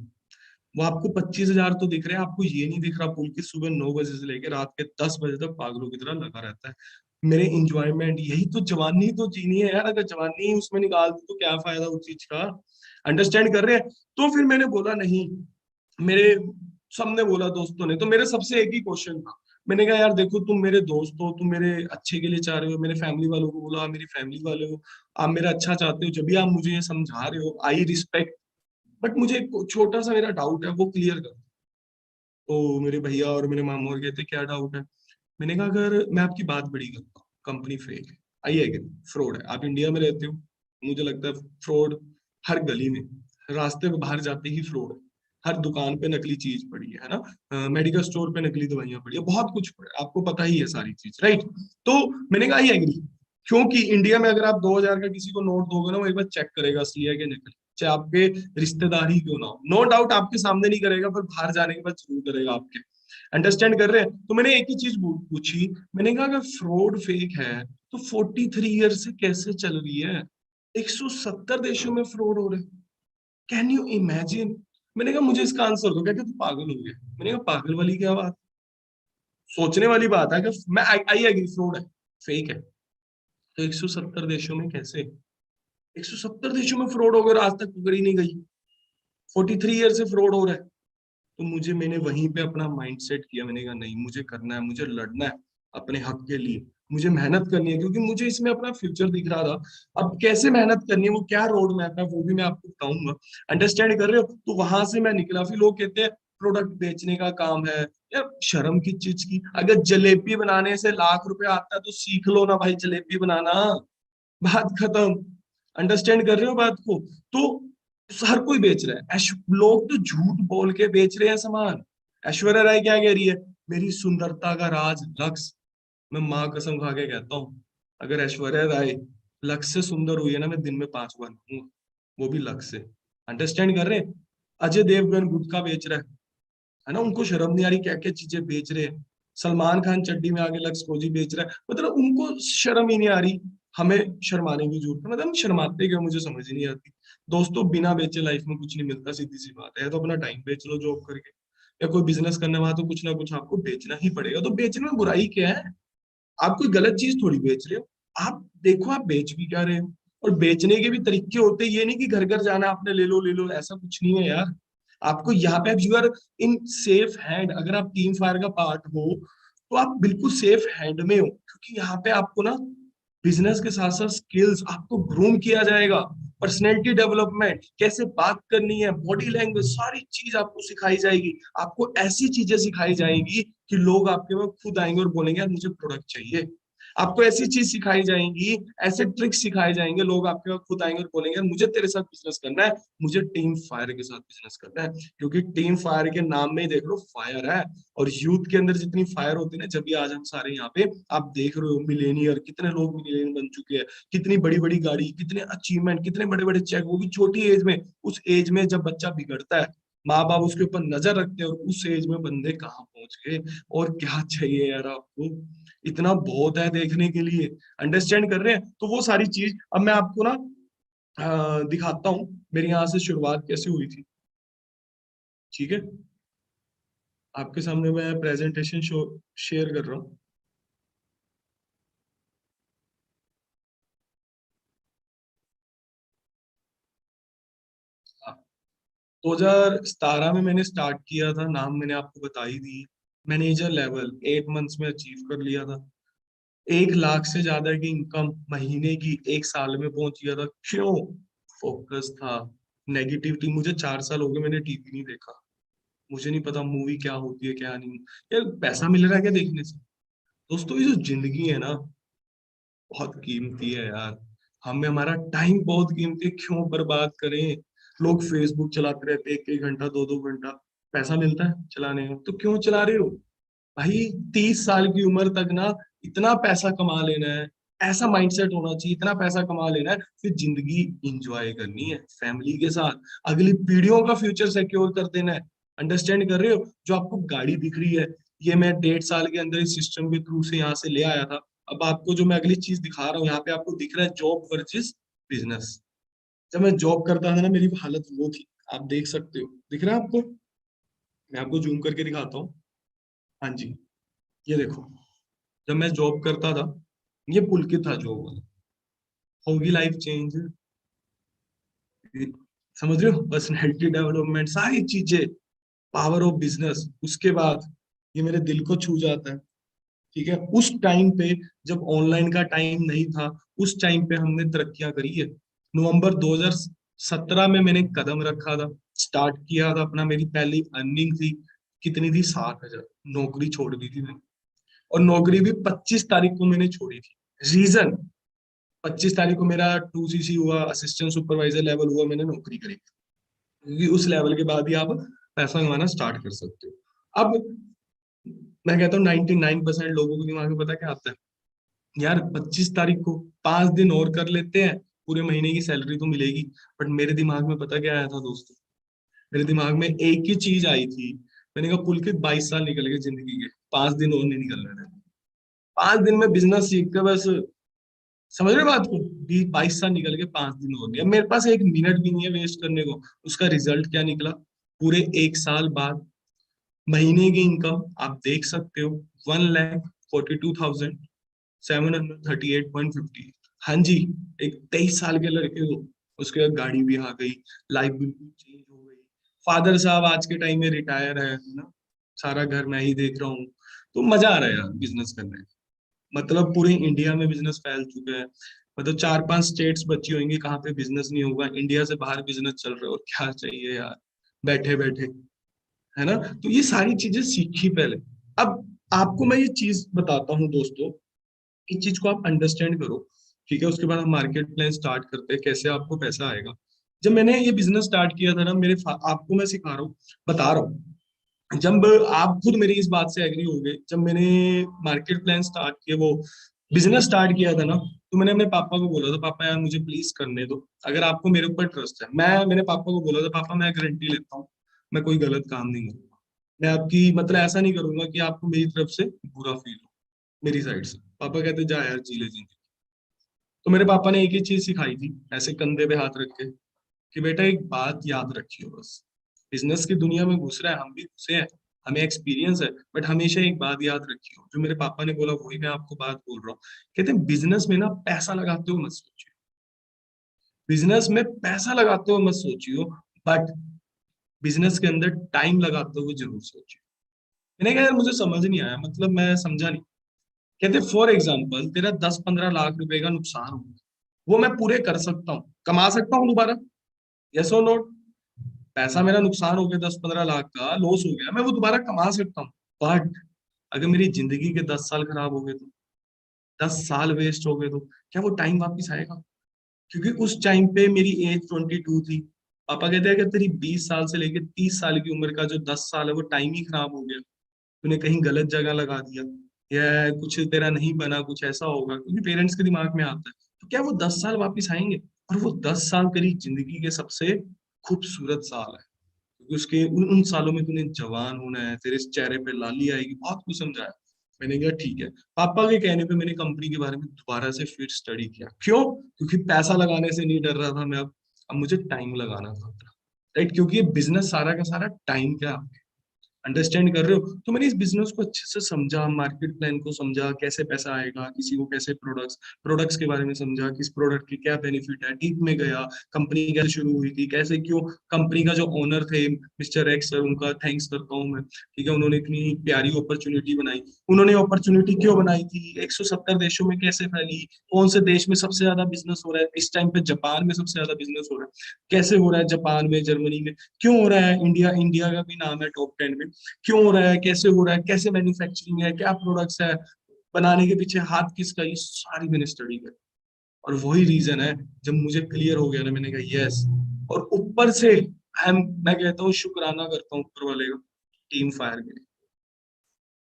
वो आपको 25 हजार तो दिख रहे हैं, आपको ये नहीं दिख रहा पुलकित सुबह 9 बजे से लेकर रात के 10 बजे तक पागलों की तरह लगा रहता है। मेरे इंजॉयमेंट, यही तो जवानी तो जीनी है यार, अगर जवानी ही उसमें निकाल दी तो क्या फायदा उस चीज का। अंडरस्टैंड कर रहे हैं? तो फिर मैंने बोला नहीं, मेरे सबने बोला, दोस्तों ने, तो मेरे सबसे एक ही क्वेश्चन था। मैंने कहा यार देखो, तुम मेरे दोस्त हो, तुम मेरे अच्छे के लिए चाह रहे हो, मेरे फैमिली वालों को बोला, आप मेरी फैमिली वाले हो, आप मेरा अच्छा चाहते हो, जब भी आप मुझे ये समझा रहे हो, आई रिस्पेक्ट। बट मुझे एक छोटा सा मेरा डाउट है, वो क्लियर कर। तो मेरे भैया और मेरे मामा और कहते क्या डाउट है? मैंने कहा अगर मैं आपकी बात बड़ी करता हूँ, कंपनी फेक है, आई एग्री, फ्रॉड है, आप इंडिया में रहते हो, मुझे लगता है फ्रॉड हर गली में, रास्ते में बाहर जाते ही फ्रॉड है। हर दुकान पे नकली चीज पड़ी है ना, मेडिकल स्टोर पे नकली दवाइयां पड़ी है, बहुत कुछ पड़ा है, आपको पता ही है सारी चीज, राइट? तो मैंने कहा आई एग्री, क्योंकि इंडिया में अगर आप 2,000 का किसी को नोट दोगे ना, वो एक बार चेक करेगा असली है कि नकली, चाहे आपके रिश्तेदार ही क्यों ना हो। नो डाउट आपके सामने नहीं करेगा, पर बाहर जाने के बाद जरूर करेगा आपके। अंडरस्टैंड कर रहे हैं? तो मैंने एक ही चीज पूछी, मैंने कहा अगर फ्रॉड फेक है तो 43 ईयर से कैसे चल रही है? 170 देशों में फ्रॉड हो रहे, कैन यू इमेजिन? मैंने कहा मुझे इसका आंसर दो। क्या तू पागल हो गया? मैंने कहा पागल वाली क्या बात, सोचने वाली बात है कि मैं आई एग्री फ्रॉड है, फेक है, तो 170 देशों में कैसे? 170 देशों में फ्रॉड हो गया, आज तक पकड़ी नहीं गई। 43 ईयर से फ्रॉड हो रहा है। तो मैंने वहीं पे अपना माइंड सेट किया, मैंने कहा नहीं, मुझे करना है, मुझे लड़ना है अपने हक के लिए, मुझे मेहनत करनी है, क्योंकि मुझे इसमें अपना फ्यूचर दिख रहा था। अब कैसे मेहनत करनी है, वो क्या रोड मैप है, वो भी मैं आपको बताऊंगा। अंडरस्टैंड कर रहे हो? तो वहां से मैं निकला। फिर लोग कहते हैं प्रोडक्ट बेचने का काम है। यार शर्म की चीज की, अगर जलेबी बनाने से लाख रुपए आता है तो सीख लो ना भाई जलेबी बनाना, बात खत्म। अंडरस्टैंड कर रहे हो बात को? तो हर कोई बेच रहा है। लोग तो झूठ बोल के बेच रहे हैं सामान। ऐश्वर्या राय क्या कह रही है? मेरी सुंदरता का राज लक्स। मैं माँ कसम खा के कहता हूँ, अगर ऐश्वर्या राय लक्स से सुंदर हुई है ना, मैं दिन में 5 बार नहाऊंगा, वो भी लक्स से। अंडरस्टैंड कर रहे हैं? अजय देवगन गुटखा बेच रहा है ना, उनको शर्म नहीं आ रही क्या क्या चीजें बेच रहे हैं। सलमान खान चड्डी में आगे लक्स कोजी बेच रहा है, मतलब उनको शर्म ही नहीं आ रही। हमें शर्माने की जरूरत है, मतलब हम शर्माते क्यों, मुझे समझ ही नहीं आती। दोस्तों बिना बेचे लाइफ में कुछ नहीं मिलता, सीधी सी बात है। तो अपना टाइम बेच लो जॉब करके, या कोई बिजनेस करने वाला तो कुछ ना कुछ आपको बेचना ही पड़ेगा। तो बेचने में बुराई क्या है? आप कोई गलत चीज थोड़ी बेच रहे हो। आप देखो आप बेच भी क्या रहे हो, और बेचने के भी तरीके होते हैं। ये नहीं कि घर घर जाना आपने ले लो, ऐसा कुछ नहीं है यार। आपको यहाँ पे you are in safe hand. अगर आप टीम फायर का पार्ट हो तो आप बिल्कुल सेफ हैंड में हो, क्योंकि यहाँ पे आपको ना बिजनेस के साथ साथ स्किल्स आपको ग्रूम किया जाएगा। पर्सनैलिटी डेवलपमेंट, कैसे बात करनी है, बॉडी लैंग्वेज, सारी चीज आपको सिखाई जाएगी। आपको ऐसी चीजें सिखाई जाएंगी कि लोग आपके पास खुद आएंगे और बोलेंगे यार मुझे प्रोडक्ट चाहिए। आपको ऐसी चीज सिखाई जाएंगी, ऐसे ट्रिक्स सिखाए जाएंगे, लोग आपके पास खुद आएंगे और बोलेंगे यार मुझे तेरे साथ बिजनेस करना है, मुझे टीम फायर के साथ बिजनेस करना है। क्योंकि टीम फायर के नाम में ही देख लो फायर है, और यूथ के अंदर जितनी फायर होती है ना, जब भी आज हम सारे यहाँ पे आप देख रहे हो मिलेनियर, कितने लोग मिलेनियर बन चुके हैं, कितनी बड़ी बड़ी गाड़ी, कितने अचीवमेंट, कितने बड़े बड़े चेक, वो भी छोटी एज में। उस एज में जब बच्चा बिगड़ता है, माँ बाप उसके ऊपर नजर रखते हैं, और उस एज में बंदे कहाँ पहुंच गए। और क्या चाहिए यार आपको, इतना बहुत है देखने के लिए। अंडरस्टैंड कर रहे हैं? तो वो सारी चीज अब मैं आपको ना दिखाता हूँ मेरी यहाँ से शुरुआत कैसे हुई थी। ठीक है, आपके सामने मैं प्रेजेंटेशन शो शेयर कर रहा हूँ। 2017 में मैंने स्टार्ट किया था, नाम मैंने आपको बता ही दी। मैनेजर लेवल 8 मंथ्स में अचीव कर लिया था। 1 लाख से ज्यादा की इनकम महीने की 1 साल में पहुंच गया था। क्यों? फोकस था। नेगेटिविटी, मुझे 4 साल हो गए मैंने टीवी नहीं देखा, मुझे नहीं पता मूवी क्या होती है क्या नहीं। यार पैसा मिल रहा है क्या देखने से? दोस्तों ये जो जिंदगी है ना, बहुत कीमती है यार। हमें हमारा टाइम बहुत कीमती है, क्यों बर्बाद करें? लोग फेसबुक चलाते रहते हैं 1 1 घंटा 2 2 घंटा, पैसा मिलता है चलाने में, तो क्यों चला रहे हो भाई? 30 साल की उम्र तक ना इतना पैसा कमा लेना है, ऐसा माइंडसेट होना चाहिए, इतना पैसा कमा लेना है, फिर जिंदगी इंजॉय करनी है फैमिली के साथ, अगली पीढ़ियों का फ्यूचर सिक्योर कर देना है। अंडरस्टैंड कर रहे हो? जो आपको गाड़ी दिख रही है, ये मैं 1.5 साल के अंदर इस सिस्टम के थ्रू से यहाँ से ले आया था। अब आपको जो मैं अगली चीज दिखा रहा हूँ, यहाँ पे आपको दिख रहा है जॉब वर्सेस बिजनेस। जब मैं जॉब करता था ना, मेरी हालत वो थी, आप देख सकते हो, दिख रहा है आपको? मैं आपको जूम करके दिखाता हूँ। हाँ जी, ये देखो, जब मैं जॉब करता था, ये पुलकित था जॉब वाला। होगी लाइफ चेंज, समझ रहे हो? पर्सनैलिटी डेवलपमेंट, सारी चीजें, पावर ऑफ बिजनेस। उसके बाद ये मेरे दिल को छू जाता है। ठीक है, उस टाइम पे जब ऑनलाइन का टाइम नहीं था, उस टाइम पे हमने तरक्कियां करी है। नवंबर 2017 में मैंने कदम रखा था, स्टार्ट किया था अपना। मेरी पहली अर्निंग थी, कितनी थी? 7,000। नौकरी छोड़ दी थी मैंने, और नौकरी भी 25 तारीख को मैंने छोड़ी थी। रीजन, 25 तारीख को मेरा 2CC हुआ, असिस्टेंट सुपरवाइजर लेवल हुआ, मैंने नौकरी करी, क्योंकि उस लेवल के बाद ही आप पैसा कमाना स्टार्ट कर सकते हो। अब मैं कहता हूँ 99% लोगों के दिमाग में पता क्या आता है? यार 25 तारीख को 5 दिन और कर लेते हैं, पूरे महीने की सैलरी तो मिलेगी। बट मेरे दिमाग में पता क्या आया था दोस्तों? मेरे दिमाग में एक ही चीज आई थी। मैंने कहा पुलकित 22 साल निकल गए जिंदगी के, 5 दिन और नहीं निकल रहे थे। 5 दिन में बिजनेस सीख के बस, समझ रहे बात को? 22 साल निकल के 5 दिन हो गया, मेरे पास 1 मिनट भी नहीं है वेस्ट करने को। उसका रिजल्ट क्या निकला? पूरे 1 साल बाद महीने की इनकम आप देख सकते हो, 1,42,738.50। हाँ जी, एक 23 साल के लड़के को उसके बाद गाड़ी भी आ गई, लाइफ बिल्कुल चेंज हो गई। फादर साहब आज के टाइम में रिटायर है ना, सारा घर मैं ही देख रहा हूँ। तो मजा आ रहा है यार बिजनेस करने में। मतलब पूरे इंडिया में बिजनेस फैल चुका है। मतलब 4-5 स्टेट्स बची होंगी कहाँ पे बिजनेस नहीं होगा, इंडिया से बाहर बिजनेस चल रहा है, और क्या चाहिए यार बैठे बैठे, है ना। तो ये सारी चीजें सीखी पहले। अब आपको मैं ये चीज बताता हूँ दोस्तों, इस चीज को आप अंडरस्टैंड करो, ठीक है। उसके बाद हम मार्केट प्लान स्टार्ट करते हैं, कैसे आपको पैसा आएगा। जब मैंने ये बिजनेस स्टार्ट किया था ना, आपको मैं सिखा रहा हूँ, बता रहा हूँ। जब आप खुद मेरी इस बात से एग्री होंगे, जब मैंने मार्केट प्लान स्टार्ट किया, वो बिजनेस स्टार्ट किया था ना, तो मैंने अपने पापा को बोला था, पापा यार मुझे प्लीज करने दो, अगर आपको मेरे ऊपर ट्रस्ट है। मैं मेरे पापा को बोला था, पापा मैं गारंटी लेता हूँ मैं कोई गलत काम नहीं करूंगा, मैं आपकी मतलब ऐसा नहीं करूंगा कि आपको मेरी तरफ से बुरा फील हो, मेरी साइड से। पापा कहते जा यार जी ले जिंदगी। तो मेरे पापा ने एक ही चीज सिखाई थी, ऐसे कंधे पे हाथ रख के, कि बेटा एक बात याद रखियो बस, बिजनेस की दुनिया में घुस रहा है, हम भी घुसे हैं, हमें एक्सपीरियंस है, बट हमेशा एक बात याद रखियो, जो मेरे पापा ने बोला वही मैं आपको बात बोल रहा हूँ। कहते हैं बिजनेस में ना पैसा लगाते हो मत सोचियो, बिजनेस में पैसा लगाते हो मत सोचियो, बट बिजनेस के अंदर टाइम लगाते हुए जरूर सोचियो। मैंने कहा यार मुझे समझ नहीं आया, मतलब मैं समझा नहीं। कहते फॉर एग्जाम्पल तेरा 10-15 लाख रुपए का नुकसान हो, वो मैं पूरे कर सकता हूँ, कमा सकता हूँ दोबारा, यस और नो। पैसा मेरा नुकसान हो गया, 10-15 लाख का लॉस हो गया, मैं वो दोबारा कमा सकता हूँ। बट अगर मेरी जिंदगी के 10 साल खराब हो गए तो, 10 साल वेस्ट हो गए तो, क्या वो टाइम वापिस आएगा? क्योंकि उस टाइम पे मेरी एज 22 थी। पापा कहते हैं कि तेरी 20 साल से लेके 30 साल की उम्र का जो 10 साल है वो टाइम ही खराब हो गया, तूने कहीं गलत जगह लगा दिया, या कुछ तेरा नहीं बना, कुछ ऐसा होगा, क्योंकि पेरेंट्स के दिमाग में आता है। तो क्या वो 10 साल वापिस आएंगे? और वो 10 साल तेरी जिंदगी के सबसे खूबसूरत साल है, क्योंकि उसके उन सालों में तूने जवान होना है, तेरे चेहरे पे लाली आएगी, बहुत कुछ समझाया। मैंने कहा ठीक है। पापा के कहने पे मैंने कंपनी के बारे में दोबारा से फिर स्टडी किया। क्यों? क्योंकि पैसा लगाने से नहीं डर रहा था मैं, अब मुझे टाइम लगाना था, राइट। क्योंकि ये बिजनेस सारा का सारा टाइम का, अंडरस्टैंड कर रहे हो। तो मैंने इस बिजनेस को अच्छे से समझा, मार्केट प्लान को समझा, कैसे पैसा आएगा, किसी को कैसे प्रोडक्ट्स प्रोडक्ट्स के बारे में समझा, किस प्रोडक्ट के क्या बेनिफिट है, डीप में गया, कंपनी कैसे शुरू हुई थी, कैसे क्यों, कंपनी का जो ओनर थे मिस्टर एक्स सर, उनका थैंक्स करता हूँ मैं, ठीक है। उन्होंने इतनी प्यारी अपॉर्चुनिटी बनाई। उन्होंने अपॉर्चुनिटी क्यों बनाई थी, 170 देशों में कैसे फैली, कौन से देश में सबसे ज्यादा बिजनेस हो रहा है इस टाइम पे, जापान में सबसे ज्यादा बिजनेस हो रहा है, कैसे हो रहा है जापान में, जर्मनी में क्यों हो रहा है, इंडिया इंडिया का भी नाम है टॉप 10 में, क्यों हो रहा है, कैसे हो रहा है, कैसे मैन्युफैक्चरिंग है, क्या प्रोडक्ट्स है, बनाने के पीछे हाथ किसका, ये सारी मैंने स्टडी करी। और वही रीजन है, जब मुझे क्लियर हो गया ना, मैंने कहा यस। और ऊपर से मैं कहता हूँ शुक्राना करता हूँ ऊपर वाले का, टीम फायर के लिए।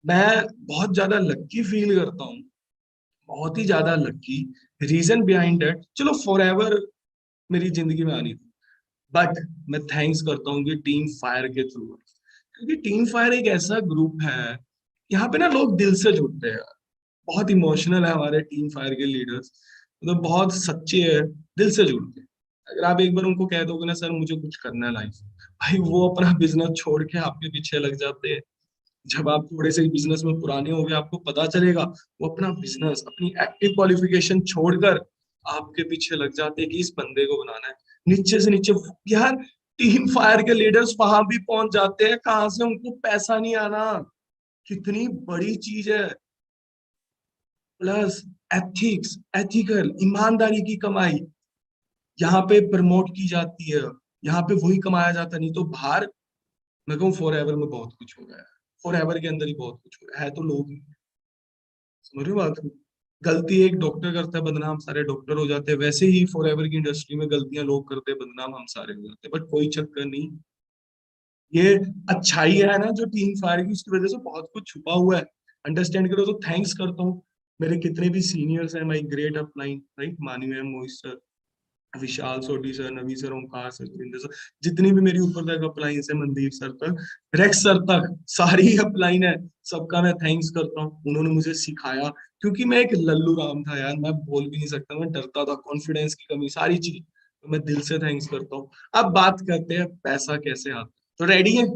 मैं बहुत ज्यादा लक्की फील करता हूँ, बहुत ही ज्यादा लक्की। रीजन बिहाइंड दैट, चलो फॉर एवर मेरी जिंदगी में आनी थी, बट मैं थैंक्स करता हूँ कि टीम फायर के थ्रू, क्योंकि टीम फायर एक ऐसा ग्रुप है, यहाँ पे ना लोग दिल से जुड़ते हैं, बहुत इमोशनल है हमारे टीम फायर के लीडर्स, मतलब बहुत सच्चे हैं, दिल से जुड़ते हैं। अगर आप एक बार उनको कह दोगे ना सर मुझे कुछ करना है लाइफ, भाई वो अपना बिजनेस छोड़ के आपके पीछे लग जाते हैं। जब आप थोड़े से बिजनेस में पुराने हो गए, आपको पता चलेगा, वो अपना बिजनेस, अपनी एक्टिव क्वालिफिकेशन छोड़कर आपके पीछे लग जाते हैं कि इस बंदे को बनाना है। नीचे से नीचे यार टीम फायर के लीडर्स वहां भी पहुंच जाते हैं, कहां से, उनको पैसा नहीं आना, कितनी बड़ी चीज है। प्लस एथिक्स, एथिकल, ईमानदारी की कमाई यहाँ पे प्रमोट की जाती है, यहाँ पे वही कमाया जाता है। नहीं तो बाहर मैं कहूँ फॉर एवर में बहुत कुछ हो गया है, फॉर एवर के अंदर ही बहुत कुछ हो गया है, तो लोग समझ रहे हो बात को? गलती एक डॉक्टर करता है, बदनाम सारे डॉक्टर हो जाते हैं, वैसे ही फॉर एवर की इंडस्ट्री में गलतियां लोग करते हैं, बदनाम हम सारे हो जाते हैं, बट कोई चक्कर नहीं। ये अच्छाई है ना जो टीम फायर की, उसकी वजह से बहुत कुछ छुपा हुआ है, अंडरस्टैंड करो। तो थैंक्स करता हूँ मेरे कितने भी सीनियर्स हैं, my great upline, right, Manvi ma'am, Mohit sir, Vishal Sodhi sir, Navi sir, Omkar sir, Surendra sir, जितनी भी मेरी ऊपर तक अपलाइन है, मनदीप सर तक, रेक्स सर तक, सारी अपलाइन है, सबका मैं थैंक्स करता हूँ। उन्होंने मुझे सिखाया, क्योंकि मैं एक लल्लू राम था यार, मैं बोल भी नहीं सकता, मैं डरता था, कॉन्फिडेंस की कमी, सारी चीज, तो मैं दिल से थैंक्स करता हूँ। अब बात करते हैं पैसा कैसे आता है, तो रेडी है?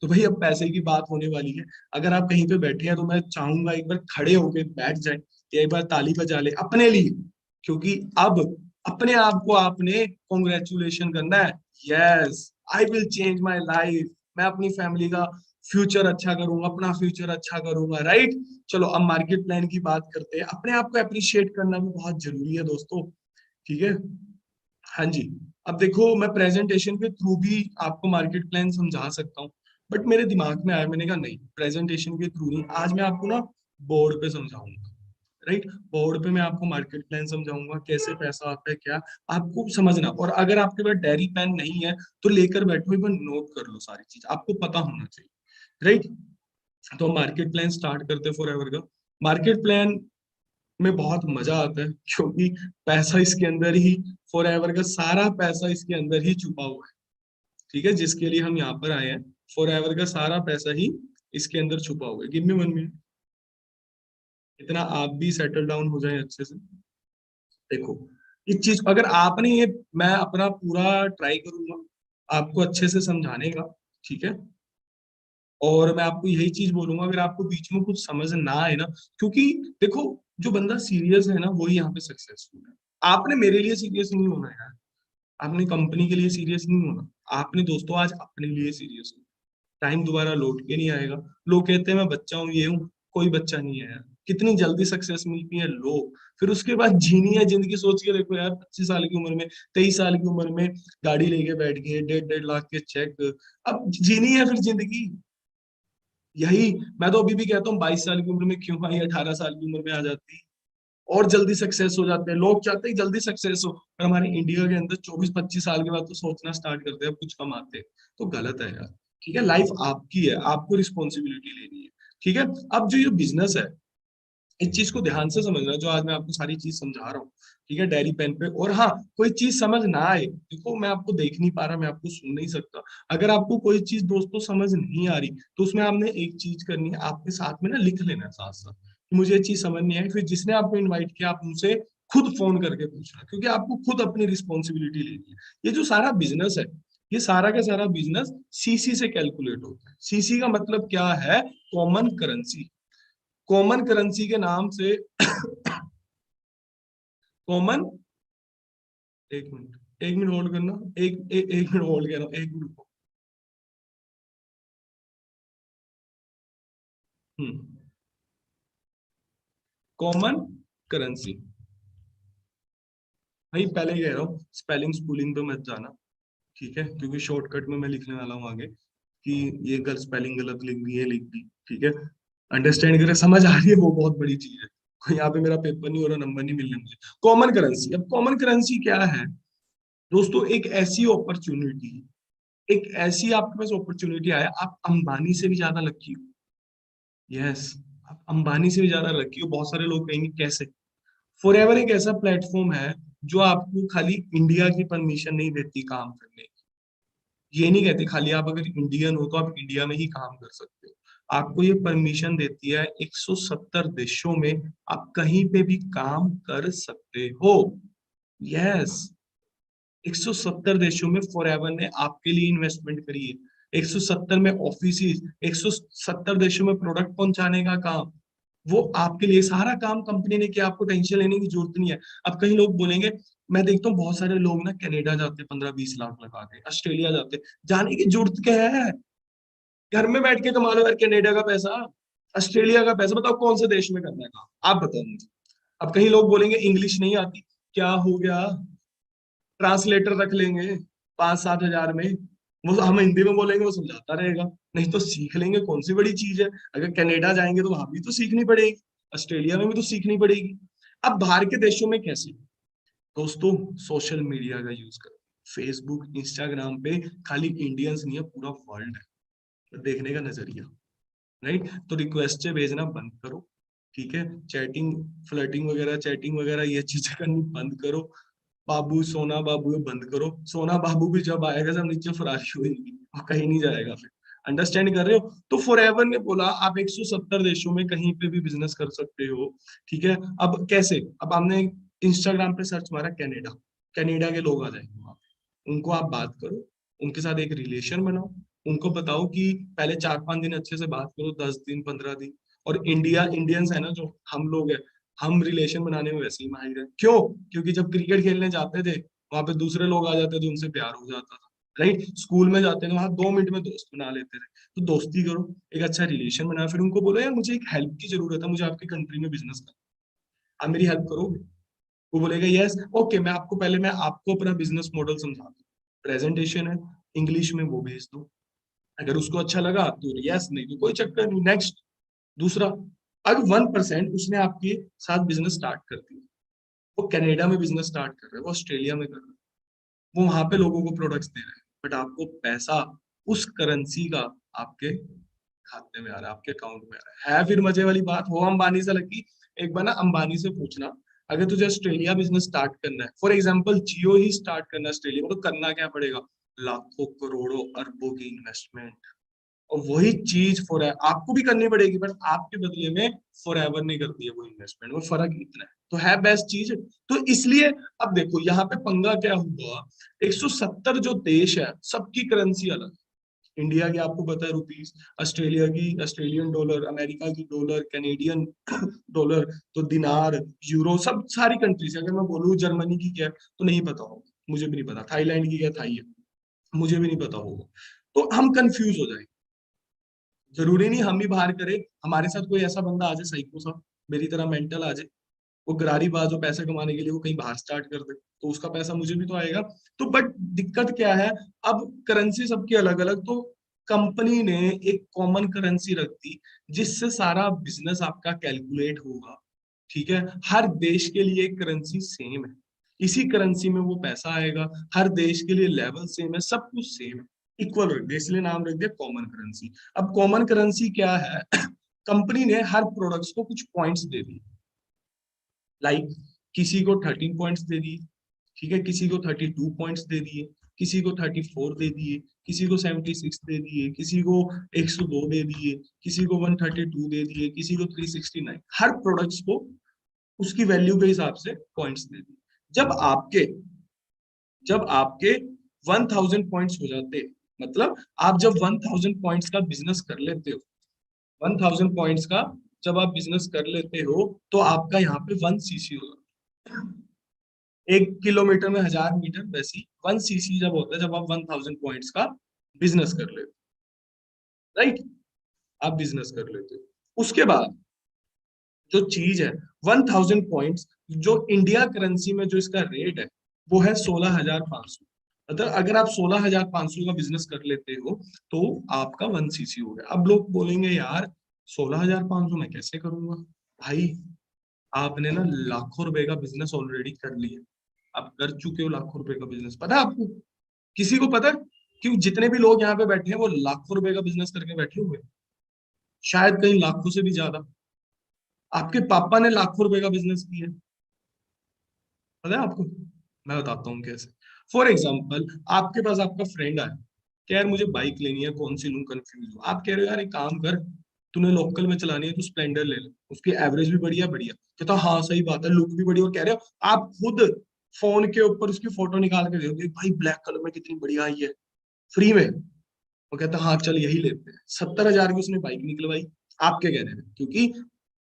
तो भाई अब पैसे की बात होने वाली है। अगर आप कहीं पे बैठे हैं तो मैं चाहूंगा एक बार खड़े होके बैठ जाए, एक बार ताली बजा ले अपने लिए, क्योंकि अब अपने आप को आपने कॉन्ग्रेचुलेशन करना है। Yes, I will change my life, मैं अपनी फैमिली का फ्यूचर अच्छा करूंगा, अपना फ्यूचर अच्छा करूंगा, राइट। चलो अब मार्केट प्लान की बात करते हैं। अपने आप को अप्रिशिएट करना भी बहुत जरूरी है दोस्तों, ठीक है। हाँ जी, अब देखो मैं प्रेजेंटेशन के थ्रू भी आपको मार्केट प्लान समझा सकता हूँ, बट मेरे दिमाग में आया, मैंने कहा नहीं, प्रेजेंटेशन के थ्रू नहीं, आज मैं आपको ना बोर्ड पे समझाऊंगा, राइट। बोर्ड पे मैं आपको मार्केट प्लान समझाऊंगा, कैसे पैसा आता है, क्या आपको समझना। और अगर आपके पास डायरी पेन नहीं है तो लेकर बैठो, एक बार नोट कर लो, सारी चीज आपको पता होना चाहिए, राइट। तो मार्केट प्लान स्टार्ट करते फॉर एवर का। मार्केट प्लान में बहुत मजा आता है, क्योंकि पैसा इसके अंदर ही, फॉर एवर का सारा पैसा इसके अंदर ही छुपा हुआ है, ठीक है। जिसके लिए हम यहाँ पर आए हैं, फॉर एवर का सारा पैसा ही इसके अंदर छुपा हुआ है। गिव मी 1 मिनट, इतना आप भी सेटल डाउन हो जाए अच्छे से। देखो इस चीज अगर आपने ये, मैं अपना पूरा ट्राई करूंगा आपको अच्छे से समझाने का, ठीक है। और मैं आपको यही चीज बोलूंगा, अगर आपको बीच में कुछ समझ ना आए ना, क्योंकि देखो जो बंदा सीरियस है ना वही यहाँ पे सक्सेसफुल है। आपने मेरे लिए सीरियस नहीं होना यार, आपने कंपनी के लिए सीरियस नहीं होना, आपने दोस्तों आज अपने लिए सीरियस हो। टाइम दोबारा लौट के नहीं आएगा। लोग कहते हैं मैं बच्चा हूँ, ये हूँ, कोई बच्चा नहीं है यार। कितनी जल्दी सक्सेस मिलती है लो, फिर उसके बाद जीनी है जिंदगी। सोच के देखो यार, 25 साल की उम्र में, 23 साल की उम्र में गाड़ी लेके बैठ गए, 1.5 लाख के चेक, अब जीनी है फिर जिंदगी। यही मैं तो अभी भी कहता हूँ, 22 साल की उम्र में क्यों आई, 18 साल की उम्र में आ जाती और जल्दी सक्सेस हो जाते हैं। लोग चाहते हैं जल्दी सक्सेस हो, पर हमारे इंडिया के अंदर 24-25 साल के बाद तो सोचना स्टार्ट करते हैं अब कुछ कमाते हैं, तो गलत है यार, ठीक है। लाइफ आपकी है, आपको रिस्पॉन्सिबिलिटी लेनी है, ठीक है। अब जो ये बिजनेस है, इस चीज को ध्यान से समझना, जो आज मैं आपको सारी चीज समझा रहा हूँ, ठीक है, डायरी पेन पे। और हाँ, कोई चीज समझ ना आए, देखो मैं आपको देख नहीं पा रहा, मैं आपको सुन नहीं सकता। अगर आपको कोई चीज दोस्तों समझ नहीं आ रही, तो उसमें आपने एक चीज करनी है, आपके साथ में ना लिख लेना है साथ साथ कि मुझे ये चीज समझ नहीं आई। फिर जिसने आपको इन्वाइट किया, आप उनसे खुद फोन करके पूछना, क्योंकि आपको खुद अपनी रिस्पॉन्सिबिलिटी लेनी है। ये जो सारा बिजनेस है, ये सारा का सारा बिजनेस सीसी से कैलकुलेट होता है। सीसी का मतलब क्या है? Common currency. कॉमन करेंसी के नाम से कॉमन, एक मिनट होल्ड करना, एक मिनट होल्ड करना, एक मिनट। कॉमन करेंसी, भाई पहले कह रहा हूँ स्पेलिंग स्पूलिंग पे मत जाना, ठीक है, क्योंकि शॉर्टकट में मैं लिखने वाला हूँ आगे कि ये गलत स्पेलिंग गलत लिख दी है, लिख दी, ठीक है। अंडरस्टैंड करे, समझ आ रही है, वो बहुत बड़ी चीज है। कोई यहाँ पे मेरा पेपर नहीं हो रहा, नंबर नहीं मिल रहे मुझे। कॉमन करेंसी, अब कॉमन करेंसी क्या है दोस्तों? एक ऐसी अपॉर्चुनिटी, एक ऐसी आपके पास अपॉर्चुनिटी आया, आप अंबानी से भी ज्यादा लकी हो। यस, आप अंबानी से भी ज्यादा लकी हो। बहुत सारे लोग कहेंगे कैसे? फॉरएवर एक ऐसा प्लेटफॉर्म है जो आपको खाली इंडिया की परमिशन नहीं देती काम करने की। ये नहीं कहते खाली आप अगर इंडियन हो तो आप इंडिया में ही काम कर सकते हो। आपको ये परमिशन देती है 170 देशों में आप कहीं पे भी काम कर सकते हो। यस, 170 देशों में फॉरएवर ने आपके लिए इन्वेस्टमेंट करी है। 170 में ऑफिस, 170 देशों में प्रोडक्ट पहुंचाने का काम, वो आपके लिए सारा काम कंपनी ने किया। आपको टेंशन लेने की जरूरत नहीं है। अब कई लोग बोलेंगे, मैं देखता हूँ बहुत सारे लोग ना कनाडा जाते 15-20 लाख लगा के, ऑस्ट्रेलिया जाते, जाने की जरूरत क्या है? घर में बैठ के कमा लो यार, कनाडा का पैसा, ऑस्ट्रेलिया का पैसा, बताओ कौन से देश में करना है काम, आप बताओ मुझे। अब कहीं लोग बोलेंगे इंग्लिश नहीं आती, क्या हो गया, ट्रांसलेटर रख लेंगे 5-7 हजार में, वो हम हिंदी में बोलेंगे, वो समझाता रहेगा। नहीं तो सीख लेंगे, कौन सी बड़ी चीज है। अगर कनाडा जाएंगे तो वहां भी तो सीखनी पड़ेगी, ऑस्ट्रेलिया में भी तो सीखनी पड़ेगी। अब बाहर के देशों में कैसे? दोस्तों सोशल मीडिया का यूज करो, फेसबुक इंस्टाग्राम पे खाली इंडियंस नहीं है, पूरा वर्ल्ड है देखने का नजरिया, राइट। तो रिक्वेस्ट भेजना बंद करो, ठीक है। चैटिंग, फ्लर्टिंग वगैरह, चैटिंग वगैरह ये चीजें करनी बंद करो। बाबू सोना बाबू ये बंद करो। सोना बाबू भी जब आएगा सब नीचे फरारी होगी, और कहीं नहीं जाएगा फिर। अंडरस्टैंड कर रहे हो? तो फॉरएवर ने बोला आप 170 देशों में कहीं पे भी बिजनेस कर सकते हो, ठीक है। अब कैसे? अब हमने इंस्टाग्राम पे सर्च मारा कनाडा, कनाडा के लोग आ जाएंगे वहां पे। उनको आप बात करो, उनके साथ एक रिलेशन बनाओ, उनको बताओ कि पहले 4-5 दिन अच्छे से बात करो, 10 दिन 15 दिन। और इंडियंस है ना जो हम लोग है, हम रिलेशन बनाने में वैसे ही माहिर हैं। क्यों? क्योंकि जब क्रिकेट खेलने जाते थे वहां पे दूसरे लोग आ जाते थे, उनसे प्यार हो जाता था, राइट। स्कूल में जाते थे, वहां 2 मिनट में दोस्त बना लेते थे। तो दोस्ती करो, एक अच्छा रिलेशन बनाओ, फिर उनको बोलो यार मुझे एक हेल्प की जरूरत है, मुझे आपकी कंट्री में बिजनेस करना है, आप मेरी हेल्प करोगे? वो बोलेगा यस, ओके, मैं आपको अपना बिजनेस मॉडल समझा दूं, प्रेजेंटेशन है इंग्लिश में, वो भेज दो। अगर उसको अच्छा लगा तो यस, नहीं तो कोई चक्कर नहीं, नेक्स्ट। दूसरा, अगर 1% उसने आपके साथ बिजनेस स्टार्ट कर दिया, वो कनाडा में बिजनेस स्टार्ट कर रहा है, वो ऑस्ट्रेलिया में कर रहा है, वो वहां पे लोगों को प्रोडक्ट्स दे रहे हैं, बट आपको पैसा उस करेंसी का आपके खाते में आ रहा है, आपके अकाउंट में आ रहा है। फिर मजे वाली बात हो अंबानी से लगी। एक बार ना अंबानी से पूछना, अगर तुझे ऑस्ट्रेलिया बिजनेस स्टार्ट करना है, for example Jio he start करना है ऑस्ट्रेलिया में, तो करना क्या पड़ेगा? लाखों करोड़ों अरबों की इन्वेस्टमेंट, और वही चीज फॉर आपको भी करनी पड़ेगी, बट आपके बदले में फॉर एवर नहीं करती है वो इन्वेस्टमेंट। वो फर्क इतना है, तो है बेस्ट चीज। तो इसलिए अब देखो यहाँ पे पंगा क्या हुआ, 170 जो देश है सबकी करेंसी अलग है। इंडिया की आपको पता है रुपीस, ऑस्ट्रेलिया की ऑस्ट्रेलियन डॉलर, अमेरिका की डॉलर, कैनेडियन डॉलर, तो दिनार, यूरो, सब सारी कंट्रीज। अगर मैं बोलूँ जर्मनी की क्या है तो नहीं पता होगा, मुझे भी नहीं पता। थाईलैंड की क्या थाई है, मुझे भी नहीं पता होगा। तो हम कंफ्यूज हो जाएंगे। जरूरी नहीं हम ही बाहर करें, हमारे साथ कोई ऐसा बंदा आ जाए साइको सा, मेरी तरह मेंटल आ जाए, वो गरारी बाज हो, पैसे कमाने के लिए वो कहीं बाहर स्टार्ट कर दे, तो उसका पैसा मुझे भी तो आएगा। तो बट दिक्कत क्या है, अब करेंसी सबकी अलग अलग, तो कंपनी ने एक कॉमन करेंसी रख दी जिससे सारा बिजनेस आपका कैलकुलेट होगा। ठीक है, हर देश के लिए एक करेंसी सेम है, इसी करेंसी में वो पैसा आएगा, हर देश के लिए लेवल सेम है, सब कुछ सेम है, इक्वल रख दिया, इसलिए नाम रख दिया कॉमन करेंसी। अब कॉमन करेंसी क्या है कंपनी ने हर प्रोडक्ट्स को कुछ पॉइंट्स दे दिए, लाइक किसी को 13 पॉइंट्स दे दिए, ठीक है, किसी को 32 पॉइंट्स दे दिए, किसी को 34 दे दिए, किसी को 76 दे दिए, किसी को 102 दे दिए, किसी को 132 दे दिए, किसी को 369। हर प्रोडक्ट्स को उसकी वैल्यू के हिसाब से पॉइंट्स दे दिए। जब आपके 1000 पॉइंट्स हो जाते, मतलब आप जब 1000 पॉइंट्स का बिजनेस कर लेते हो, 1000 पॉइंट्स का जब आप बिजनेस कर लेते हो, तो आपका यहाँ पे 1 सीसी होगा। 1 किलोमीटर में 1000 मीटर, वैसी 1 सीसी जब होता है जब आप 1000 पॉइंट्स का बिजनेस कर लेते हो, राइट। आप बिजनेस कर लेते हो, उसके बाद जो चीज है 1000 पॉइंट्स, जो इंडिया करेंसी में जो इसका रेट है वो है 16,500। मतलब अगर आप 16,500 का बिजनेस कर लेते हो तो आपका 1 सीसी हो गया। अब लोग बोलेंगे यार 16,500 मैं कैसे करूंगा? भाई आपने ना लाखों रुपए का बिजनेस ऑलरेडी कर लिया, आप कर चुके हो लाखों रुपए का बिजनेस। पता है आपको, किसी को पता है कि जितने भी लोग यहाँ पे बैठे हैं वो लाखों रुपए का बिजनेस करके बैठे हुए हैं, शायद कहीं लाखों से भी ज्यादा। आपके पापा ने लाखों रुपए का बिजनेस किया है, पता है आपको? मैं बताता हूँ कैसे। फॉर एग्जाम्पल आपके पास आपका फ्रेंड आया कि यार मुझे बाइक लेनी है, कौन सी लूं, कंफ्यूज हूँ। आप कह रहे हो यार एक काम कर, तूने लोकल में चलानी है, तू स्प्लेंडर ले ले, उसकी एवरेज भी बढ़िया बढ़िया। कहता हाँ सही बात है, लुक भी बढ़िया। और कह रहे हो आप खुद फोन के ऊपर उसकी फोटो निकाल के देखोगे, भाई ब्लैक कलर में कितनी बढ़िया आई है, फ्री में। वो कहता हाँ चल यही लेते हैं। 70,000 की उसने बाइक निकलवाई आपके कहने में, क्योंकि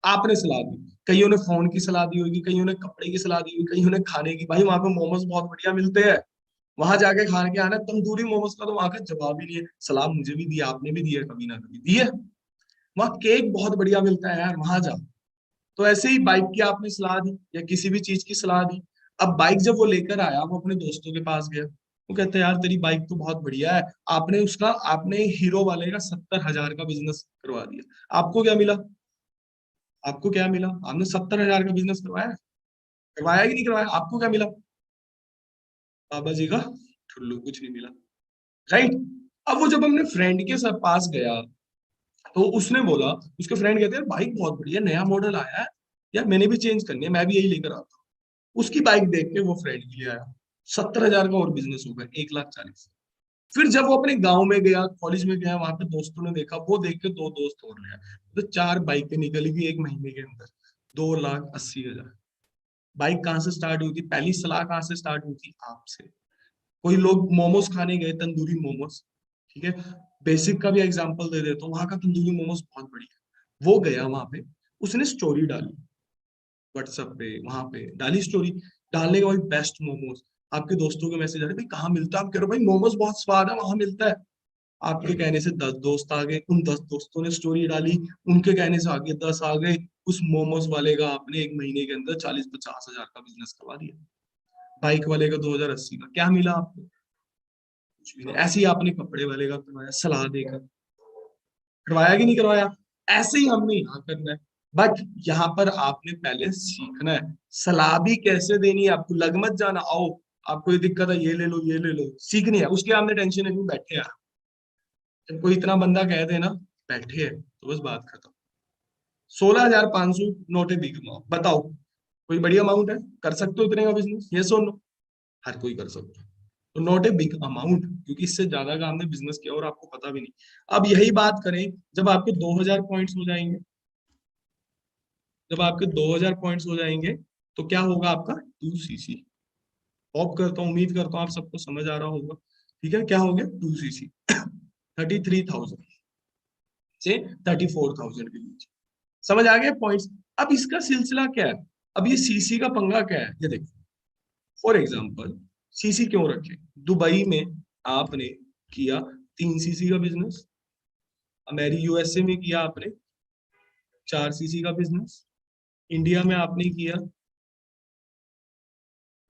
आपने सलाह दी। कईयों ने फोन की सलाह दी होगी, कईयों ने कपड़े की सलाह दी होगी, कईयों ने खाने की। भाई वहां पे मोमोज बहुत बढ़िया मिलते हैं, वहां जाके खा के आना। तंदूरी मोमोज का तो वहां का जवाब ही नहीं है। सलाह मुझे भी दी, आपने भी दिया, कभी ना कभी दी है। वहाँ केक बहुत बढ़िया मिलता है यार, वहां जाओ। तो ऐसे ही बाइक की आपने सलाह दी या किसी भी चीज की सलाह दी। अब बाइक जब वो लेकर आया, वो अपने दोस्तों के पास गया, वो कहते हैं यार तेरी बाइक तो बहुत बढ़िया है। आपने हीरो वाले का 70,000 का बिजनेस करवा दिया। आपको क्या मिला? आपको क्या मिला? आपने 70,000 का बिजनेस करवाया, करवाया कि नहीं करवाया? आपको क्या मिला? बाबा जी का ठुल्लू, कुछ नहीं मिला, राइट। अब वो जब हमने फ्रेंड के साथ पास गया तो उसने बोला, उसके फ्रेंड कहते हैं बाइक बहुत बढ़िया नया मॉडल आया है यार, मैंने भी चेंज करनी है, मैं भी यही लेकर आता हूँ। उसकी बाइक देख के वो फ्रेंड के लिए आया, 70,000 का और बिजनेस हो गया, 1,40,000। फिर जब वो अपने गांव में गया, कॉलेज में गया, वहां पे दोस्तों ने देखा, वो देख के 2 दोस्त और लिया, तो 4 बाइकें निकली गई 1 महीने के अंदर, 2,80,000। बाइक कहाँ से स्टार्ट हुई थी? पहली सलाह कहाँ से स्टार्ट हुई थी? आपसे। कोई लोग मोमोज खाने गए, तंदूरी मोमोज, ठीक है, बेसिक का भी एग्जांपल दे देता हूँ, वहां का तंदूरी मोमोज बहुत बढ़िया। वो गया वहां पे, उसने स्टोरी डाली, व्हाट्सएप पे, वहां पे डाली स्टोरी, डालने के बाद बेस्ट मोमोज, आपके दोस्तों के मैसेज आ रहे, भाई कहाँ मिलता है, आप कह रहे हो भाई मोमोज बहुत स्वाद है, वहां मिलता है। आपके कहने से 10 दोस्त आ गए, उन 10 दोस्तों ने स्टोरी डाली, उनके कहने से आगे 10 आ गए, उस मोमोज वाले का आपने 1 महीने के अंदर 40-50 हजार का बिजनेस करवा दिया। बाइक वाले का 2080 का, क्या मिला आपको? कुछ भी नहीं। ऐसे ही आपने कपड़े वाले का करवाया सलाह देकर, करवाया कि नहीं करवाया? ऐसे ही हमने यहाँ करना है, बट यहाँ पर आपने पहले सीखना है सलाह भी कैसे देनी है आपको। लग मत जाना, आओ आपको ये दिक्कत है, ये ले लो, ये ले लो, सीखनी है, उसके आपने टेंशन नहीं, बैठे हैं। जब कोई इतना बंदा कह दे ना बैठे है, तो बस बात खत्म। 16,500 नोट ए बिग अमाउंट, बताओ कोई बड़ी अमाउंट है? कर सकते हो इतने का बिजनेस? ये सो नो, हर कोई कर सकता है। तो नॉट ए बिग अमाउंट, क्योंकि इससे ज्यादा का हमने बिजनेस किया और आपको पता भी नहीं। अब यही बात करें, जब आपके 2000 पॉइंट्स हो जाएंगे, जब आपके 2000 पॉइंट्स हो जाएंगे, तो क्या होगा आपका 2cc। होप करता हूँ, उम्मीद करता हूँ आप सबको समझ आ रहा होगा। ठीक है, क्या हो गया 2cc 33,000 से 34,000 के बीच, समझ आ गया पॉइंट्स। अब इसका सिलसिला क्या है, अब ये सीसी का पंगा क्या है, ये देखो। फॉर एग्जाम्पल सीसी क्यों रखे? दुबई में आपने किया 3 सीसी का बिजनेस, अमेरिका यूएसए में किया आपने 4 सीसी का बिजनेस, इंडिया में आपने किया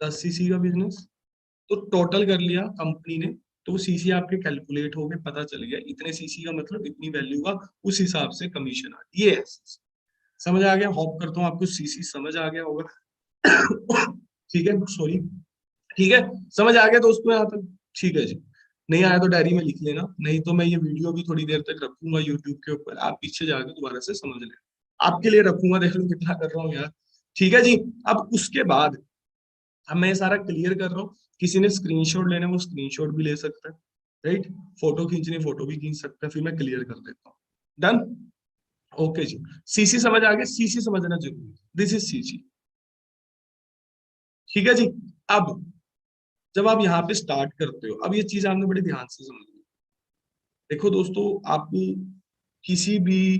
10 सीसी का बिजनेस। तो टोटल कर लिया कंपनी ने, तो वो सीसी आपके कैलकुलेट हो गए, पता चल गया इतने सीसी का मतलब इतनी वैल्यू का, उस हिसाब से कमीशन आ ये है। समझ आ गया? होप करता हूँ आपको सीसी समझ आ गया होगा। ठीक है, सॉरी, ठीक है, समझ आ गया दोस्तों यहाँ तक? ठीक है जी, नहीं आया तो डायरी में लिख लेना, नहीं तो मैं ये वीडियो भी थोड़ी देर तक रखूंगा यूट्यूब के ऊपर, आप पीछे जाकर दोबारा से समझ लेना, आपके लिए रखूंगा, देख लो कितना कर रहा हूँ यार। ठीक है जी, अब उसके बाद अब मैं ये सारा क्लियर कर रहा हूँ, किसी ने स्क्रीनशॉट लेना वो स्क्रीनशॉट भी ले सकता है, राइट, फोटो खींचनी फोटो भी खींच सकता है, फिर मैं क्लियर कर देता हूँ। डन? ओके जी, सीसी समझ आ गया, सीसी समझना जरूरी, दिस इज सीसी। ठीक है जी, अब जब आप यहाँ पे स्टार्ट करते हो, अब ये चीज आपने बड़े ध्यान से समझनी। देखो दोस्तों, आपको किसी भी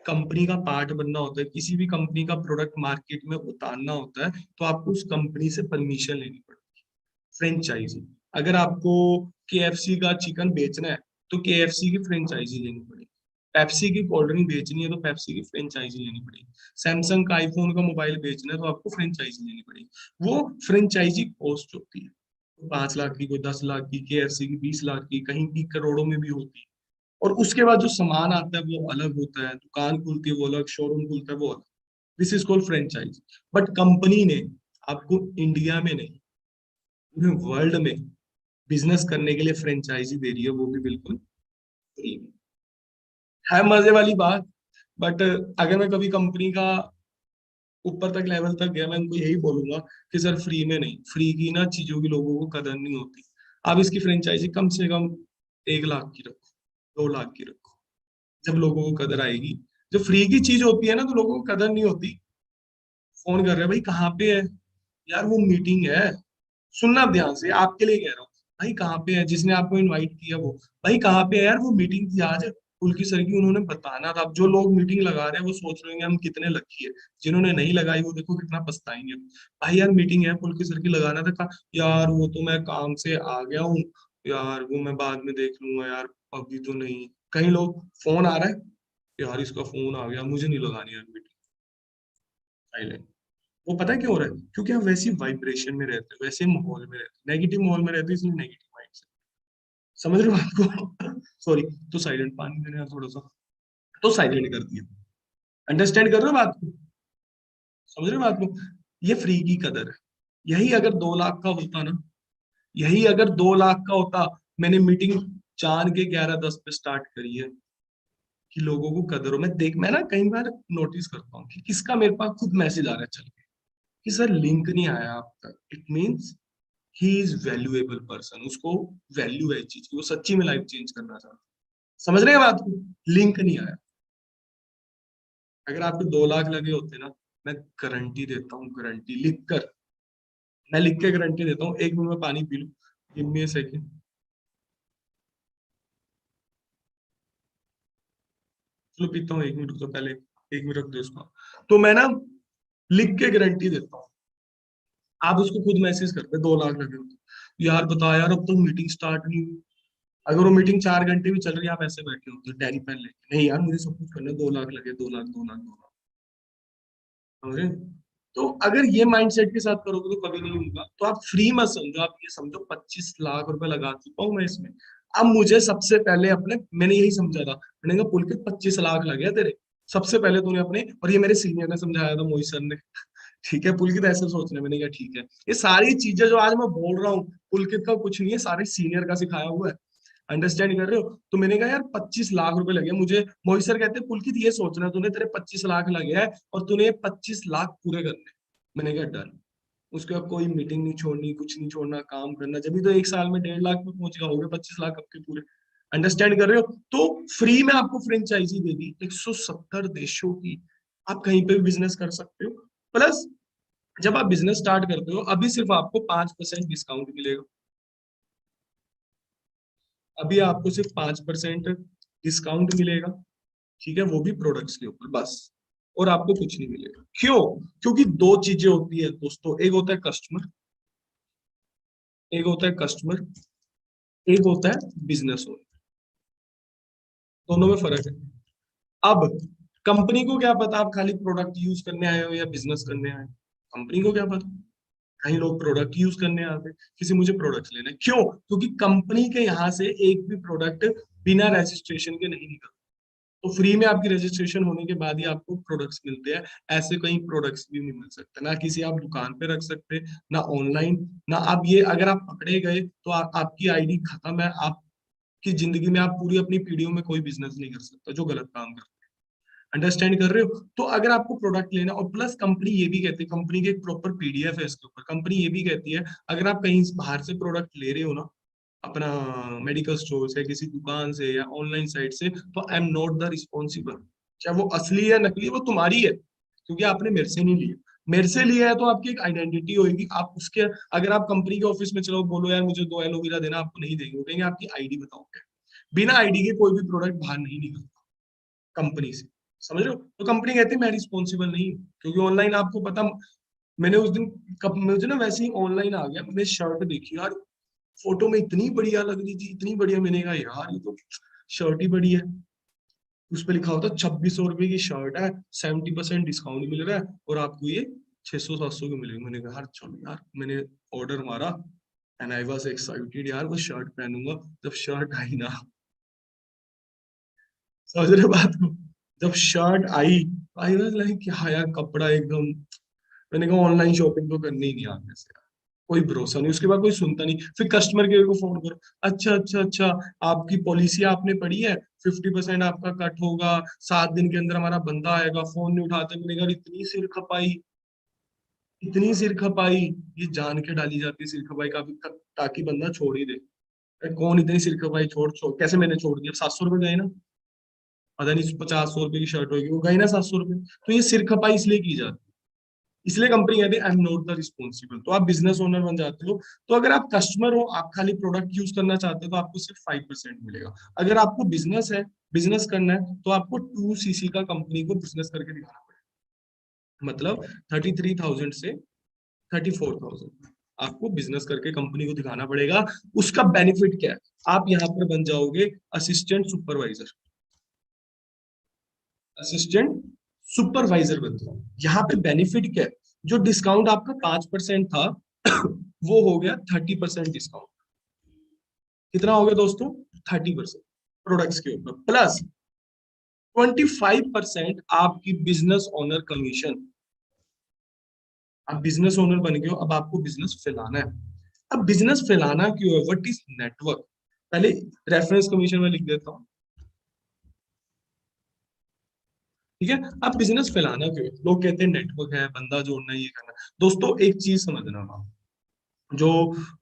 कंपनी का पार्ट बनना होता है, किसी भी कंपनी का प्रोडक्ट मार्केट में उतारना होता है, तो आपको उस कंपनी से परमिशन लेनी पड़ती है, फ्रेंचाइजी। अगर आपको केएफसी का चिकन बेचना है, तो केएफसी की फ्रेंचाइजी लेनी पड़ेगी। पेप्सी की कोल्ड ड्रिंक बेचनी है, तो पेप्सी की फ्रेंचाइजी लेनी पड़ेगी। सैमसंग का आईफोन का मोबाइल बेचना है, तो आपको फ्रेंचाइजी लेनी पड़ेगी। वो फ्रेंचाइजी कॉस्ट होती है, 5 लाख की, कोई 10 लाख की, केएफसी की 20 लाख की, कहीं की करोड़ों में भी होती है। और उसके बाद जो सामान आता है वो अलग होता है, दुकान खुलती है वो अलग, शोरूम खुलता है वो अलग। This is called franchise. But company ने आपको इंडिया में नहीं, पूरे वर्ल्ड में बिजनेस करने के लिए फ्रेंचाइजी दे रही है, वो भी बिल्कुल फ्री में। है मजे वाली बात। बट अगर मैं कभी कंपनी का ऊपर तक लेवल तक गया, मैं उनको यही बोलूंगा कि सर फ्री में नहीं, फ्री की ना चीजों की लोगों को कदर नहीं होती। आप इसकी फ्रेंचाइजी कम से कम 1 लाख की रखो, 2 लाख की रखो, जब लोगों को कदर आएगी। जब फ्री की चीज होती है ना, तो लोगों को कदर नहीं होती। फोन कर रहे हैं, भाई कहाँ पे है? यार वो मीटिंग है, सुनना आप ध्यान से, आपके लिए कह रहा हूँ। भाई कहाँ पे है? जिसने आपको इनवाइट किया वो, भाई कहाँ पे है यार? वो मीटिंग थी आज पुलकी सर की, उन्होंने बताना था। अब जो लोग मीटिंग लगा रहे हैं वो सोच रहे हैं हम कितने लकी है, जिन्होंने नहीं लगाई वो देखो कितना पछताएंगे। भाई यार मीटिंग है पुलकी सर की, लगाना था। कहा यार वो तो मैं काम से आ गया हूँ यार, वो मैं बाद में देख लूंगा यार, अभी तो नहीं। कई लोग फोन आ रहा है, यार इसका फोन आ गया, मुझे नहीं लगानी यार मीटिंग, साइलेंट। वो पता है क्यों हो रहा है? क्योंकि हम वैसी वाइब्रेशन में रहते हैं, वैसे माहौल में रहते हैं, नेगेटिव माहौल में रहते हैं, इसलिए नेगेटिव माइंड से। समझ रहे हो आपको? सॉरी, तो साइलेंट, पानी देने थोड़ा सा, तो साइलेंट कर दिया। अंडरस्टैंड कर रहे हो बात को? समझ रहे हो बात को? ये फ्री की कदर है। यही अगर 2 लाख का होता ना, यही अगर 2 लाख का होता, मैंने मीटिंग जान के 11:10 पे स्टार्ट करी है कि लोगों को कदर हो। मैं ना कई बार नोटिस करता हूँ कि किसका मेरे पास खुद मैसेज आ रहा है चल के कि सर लिंक नहीं आया आप तक, it means he is valuable person, उसको वैल्यू है इस चीज की, वो सच्ची में लाइफ चेंज करना चाहता है। समझ रहे हैं बात को? लिंक नहीं आया। अगर आपको 2 लाख लगे होते ना, मैं गारंटी देता हूँ, गारंटी लिख कर, मैं लिख के गारंटी देता हूँ, 1 मिनट में पानी पी लूं, गिव मी अ सेकंड, चलो पीता हूँ, 1 मिनट तो पहले, 1 मिनट रख दो इसको। तो मैं ना लिख के गारंटी देता हूँ। आप उसको खुद मैसेज करते 2 लाख लगे होते, यार बता यार अब तो मीटिंग स्टार्ट नहीं हुई। अगर वो मीटिंग 4 घंटे भी चल रही है, आप ऐसे बैठे होते डायरी पेन लेके, नहीं यार मुझे सब कुछ करना है, 2 लाख लगे, 2 लाख 2 लाख 2 लाख, समझ रहे हैं? तो अगर ये माइंडसेट के साथ करोगे तो कभी नहीं होगा। तो आप फ्री मत समझो, आप ये समझो 25 लाख रुपए लगा चुका हूं मैं इसमें। अब मुझे सबसे पहले अपने, मैंने यही समझा था, मैंने कहा पुलकित 25 लाख लगे तेरे, सबसे पहले तूने अपने, और ये मेरे सीनियर ने समझाया था, मोहित सर ने। ठीक है, पुलकित ऐसे सोचना, मैंने कहा ठीक है। ये सारी चीजें जो आज मैं बोल रहा हूँ, पुलकित का कुछ नहीं है, सारे सीनियर का सिखाया हुआ है। अंडरस्टैंड कर रहे हो? तो मैंने कहा यार 25 लाख रुपए लगे मुझे। मोहित सर कहते हैं पुलकित ये सोचना तूने, तेरे 25 लाख लगे हैं और तूने 25 लाख पूरे करने। मैंने कहा डन। उसके बाद कोई मीटिंग नहीं छोड़नी, कुछ नहीं छोड़ना, काम करना, जब भी तो 1 साल में 1.5 लाख में पहुंच गया, हो गए 25 लाख आपके पूरे। अंडरस्टैंड कर रहे हो? तो फ्री में आपको फ्रेंचाइजी दे दी 170 देशों की, आप कहीं पे भी बिजनेस कर सकते हो। प्लस जब आप बिजनेस स्टार्ट करते हो, अभी सिर्फ आपको 5% डिस्काउंट मिलेगा। अभी आपको सिर्फ 5% डिस्काउंट मिलेगा, ठीक है, वो भी प्रोडक्ट्स के ऊपर बस। और आपको कुछ नहीं मिलेगा। क्यों? क्योंकि 2 चीजें होती है दोस्तों, एक होता है कस्टमर, एक होता है कस्टमर, एक होता है बिजनेस ओनर। दोनों में फर्क है। अब कंपनी को क्या पता आप खाली प्रोडक्ट यूज करने आए हो या बिजनेस करने आए हो? कंपनी को क्या पता? कई लोग प्रोडक्ट यूज करने आते हैं, किसी मुझे प्रोडक्ट लेना है, क्यों? क्योंकि कंपनी के यहाँ से एक भी प्रोडक्ट बिना रजिस्ट्रेशन के नहीं निकलता। तो फ्री में आपकी रजिस्ट्रेशन होने के बाद ही आपको प्रोडक्ट्स मिलते हैं। ऐसे कई प्रोडक्ट्स भी नहीं मिल सकते, ना किसी आप दुकान पे रख सकते, ना ऑनलाइन, ना आप ये, अगर आप पकड़े गए तो आपकी आईडी खत्म है, आपकी जिंदगी में आप पूरी अपनी पीढ़ियों में कोई बिजनेस नहीं कर सकता जो गलत काम करता है। अंडरस्टैंड कर रहे हो? तो अगर आपको प्रोडक्ट लेना, और प्लस कंपनी ये भी कहती है, कंपनी की एक प्रॉपर पीडीएफ है इसके ऊपर, कंपनी ये भी कहती है अगर आप कहीं बाहर से प्रोडक्ट ले रहे हो ना, अपना मेडिकल स्टोर से, किसी दुकान से या ऑनलाइन साइट से, तो I am not the responsible. चाहे वो असली है नकली, वो तुम्हारी है, क्योंकि आपने मेरे से नहीं लिया। मेरे से लिया है तो आपकी एक आइडेंटिटी होगी, आप उसके, अगर आप कंपनी के ऑफिस में चलो, बोलो यार मुझे 2 एलोवेरा देना, आपको नहीं देंगे, वो कहेंगे आपकी आईडी बताओ क्या। बिना आईडी के कोई भी प्रोडक्ट बाहर नहीं निकलता कंपनी से, समझ रहे हो? तो कंपनी कहती है मैं रिस्पॉन्सिबल नहीं हूँ, क्योंकि ऑनलाइन आपको पता, मैंने उस दिन, कब मुझे ना वैसे ही ऑनलाइन आ गया, मैंने शर्ट देखी यार, फोटो में इतनी बढ़िया लग रही थी, इतनी बढ़िया, मैंने कहा यार ये तो शर्ट ही बढ़िया है। उस पर लिखा होता 2600 रुपए की शर्ट है, 70% डिस्काउंट मिल रहा है, और आपको ये 600-700 की मिलेगी। मैंने कहा यार चलो यार, मैंने ऑर्डर मारा, एंड आई वाज एक्साइटेड यार, वो शर्ट पहनूंगा। जब शर्ट आई ना, समझ रहे बात को? जब shirt I, I was like क्या यार, कपड़ा एकदम, मैंने कहा ऑनलाइन शॉपिंग तो करनी ही नहीं आगे से, कोई भरोसा नहीं। उसके बाद कोई सुनता नहीं, फिर कस्टमर केयर को फोन करो, अच्छा अच्छा अच्छा, आपकी पॉलिसी आपने पढ़ी है, 50% आपका कट होगा, 7 दिन के अंदर हमारा बंदा आएगा, फोन नहीं उठाते। मैंने कहा इतनी सिर खपाई, इतनी सिर खपाई, ये जान के डाली जाती है सिर खपाई का, ताकि बंदा छोड़ ही दे। अरे कौन इतनी सिर खपाई छोड़ छोड़, कैसे मैंने छोड़ दिया, 700 रुपए गए ना, पता नहीं 50-100 रुपए की शर्ट होगी, वो गई ना 700 रुपए। तो ये सिर खपाई इसलिए की जाती है, इसलिए कंपनी कहती है I am not the responsible. तो आप बिजनेस ओनर बन जाते हो। तो अगर आप कस्टमर हो, आप खाली प्रोडक्ट यूज करना चाहते हो, तो आपको सिर्फ 5% मिलेगा। अगर आपको बिजनेस है, बिजनेस करना है, तो आपको 2cc का कंपनी को बिजनेस करके दिखाना पड़ेगा। मतलब 33,000 से 34,000 आपको बिजनेस करके कंपनी को दिखाना पड़ेगा। उसका बेनिफिट क्या है? आप यहाँ पर बन जाओगे असिस्टेंट सुपरवाइजर, असिस्टेंट सुपरवाइजर बन जाओ। यहाँ पे बेनिफिट क्या है? जो डिस्काउंट आपका 5% था वो हो गया 30% डिस्काउंट। कितना हो गया दोस्तों? 30% प्रोडक्ट्स के ऊपर, प्लस 25% आपकी बिजनेस ओनर कमीशन। आप बिजनेस ओनर बन गए हो, अब आपको बिजनेस फैलाना है। अब बिजनेस फैलाना क्यों है? What is network? पहले रेफरेंस कमीशन में लिख देता हूँ, ठीक है। अब बिजनेस फैलाना क्यों है? लोग कहते हैं नेटवर्क है, बंदा जोड़ना है, ये करना है। दोस्तों एक चीज समझना, जो